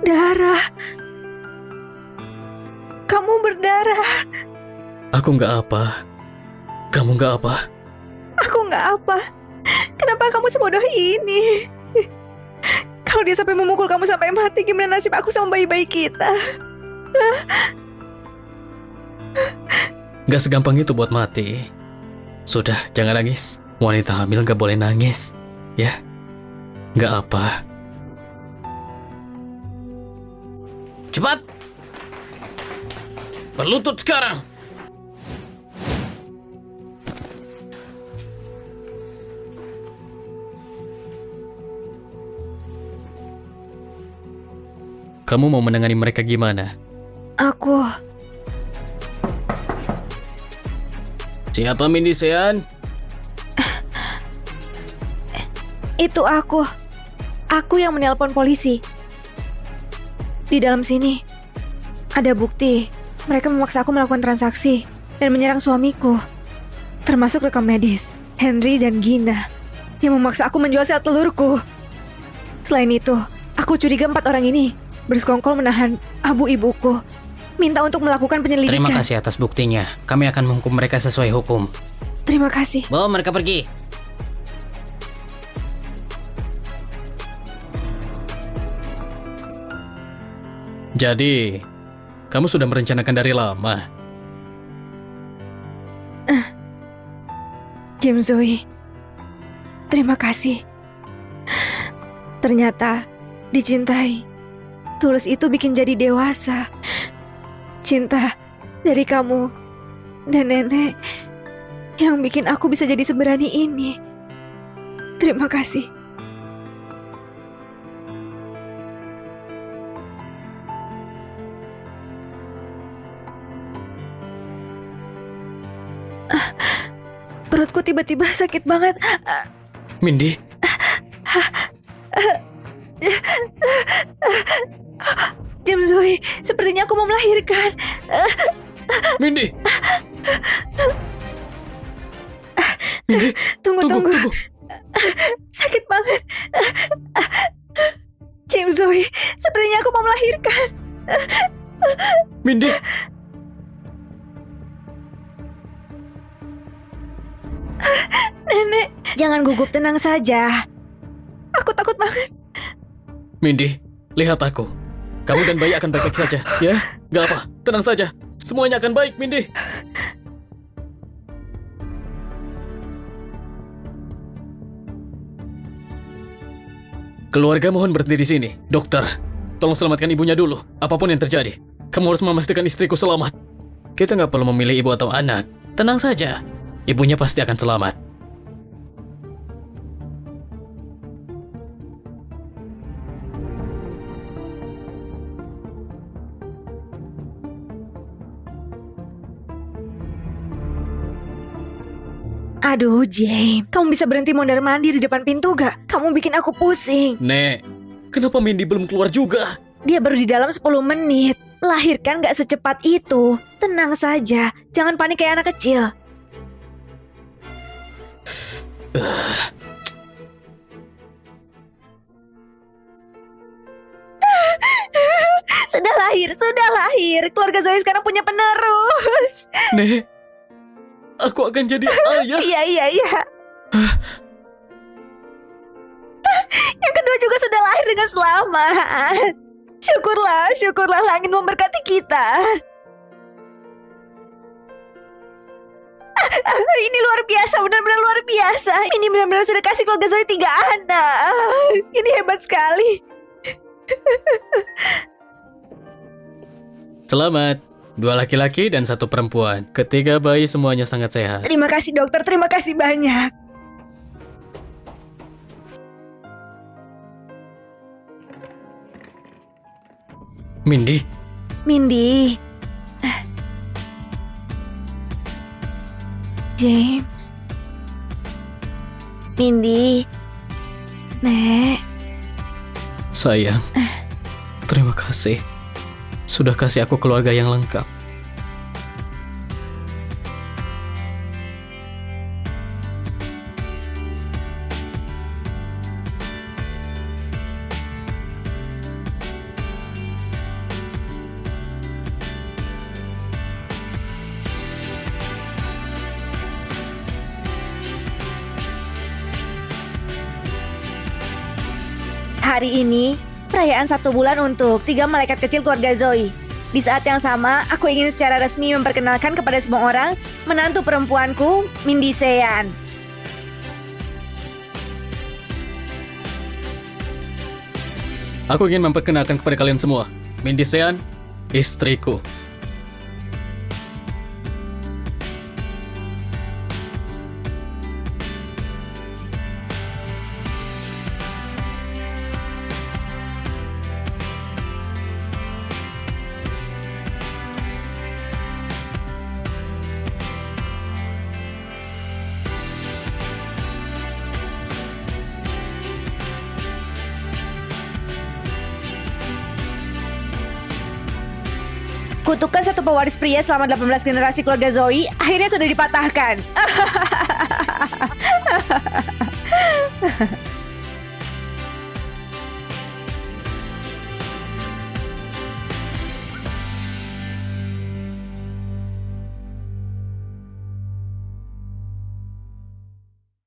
Darah. Kamu berdarah. Aku nggak apa. Kamu nggak apa. Aku nggak apa. Kenapa kamu sebodoh ini? Kalau dia sampai memukul kamu sampai mati, gimana nasib aku sama bayi-bayi kita? Nggak segampang itu buat mati. Sudah, jangan nangis. Wanita hamil nggak boleh nangis. Ya, nggak apa. Cepat! Berlutut sekarang! Kamu mau menangani mereka gimana? Aku Siapa Mindy Sean? Itu aku. Aku yang menelpon polisi. Di dalam sini ada bukti. Mereka memaksa aku melakukan transaksi dan menyerang suamiku. Termasuk rekam medis Henry dan Gina yang memaksa aku menjual sel telurku. Selain itu, aku curiga 4 orang ini bersekongkol menahan abu ibuku. Minta untuk melakukan penyelidikan. Terima kasih atas buktinya. Kami akan menghukum mereka sesuai hukum. Terima kasih. Bawa mereka pergi. Jadi, kamu sudah merencanakan dari lama. James Zoe, terima kasih. Ternyata dicintai. Tulus itu bikin jadi dewasa. Cinta dari kamu dan nenek yang bikin aku bisa jadi seberani ini. Terima kasih. Perutku tiba-tiba sakit banget. Mindy, James Zoe, sepertinya aku mau melahirkan. Mindy. Mindy, Tunggu. Sakit banget. James Zoe, sepertinya aku mau melahirkan. Mindy. Nenek, jangan gugup, tenang saja. Aku takut banget. Mindy, lihat aku. Kamu dan bayi akan baik-baik saja, ya? Gak apa, tenang saja. Semuanya akan baik, Mindy. Keluarga mohon berhenti di sini. Dokter, tolong selamatkan ibunya dulu. Apapun yang terjadi, kamu harus memastikan istriku selamat. Kita nggak perlu memilih ibu atau anak. Tenang saja, ibunya pasti akan selamat. Aduh, James, kamu bisa berhenti mondar-mandir di depan pintu gak? Kamu bikin aku pusing. Nek, kenapa Mindy belum keluar juga? Dia baru di dalam 10 menit. Melahirkan gak secepat itu. Tenang saja, jangan panik kayak anak kecil. Sudah lahir. Keluarga Zoe sekarang punya penerus. Nek, aku akan jadi ayah. Iya. Yang kedua juga sudah lahir dengan selamat. Syukurlah langit memberkati kita. Ini luar biasa, benar-benar luar biasa. Ini benar-benar sudah kasih keluarga Zoe 3 anak. Ini hebat sekali. Selamat. 2 laki-laki dan 1 perempuan. Ketiga bayi semuanya sangat sehat. Terima kasih dokter, terima kasih banyak. Mindy, Mindy. James. Mindy. Nek. sayang. Terima kasih. Sudah kasih aku keluarga yang lengkap. Hari ini, perayaan 1 bulan untuk 3 malaikat kecil keluarga Zoe. Di saat yang sama, aku ingin secara resmi memperkenalkan kepada semua orang menantu perempuanku, Mindy Sean. Aku ingin memperkenalkan kepada kalian semua, Mindy Sean, istriku. Kutukan satu pewaris pria selama 18 generasi keluarga Zoe akhirnya sudah dipatahkan.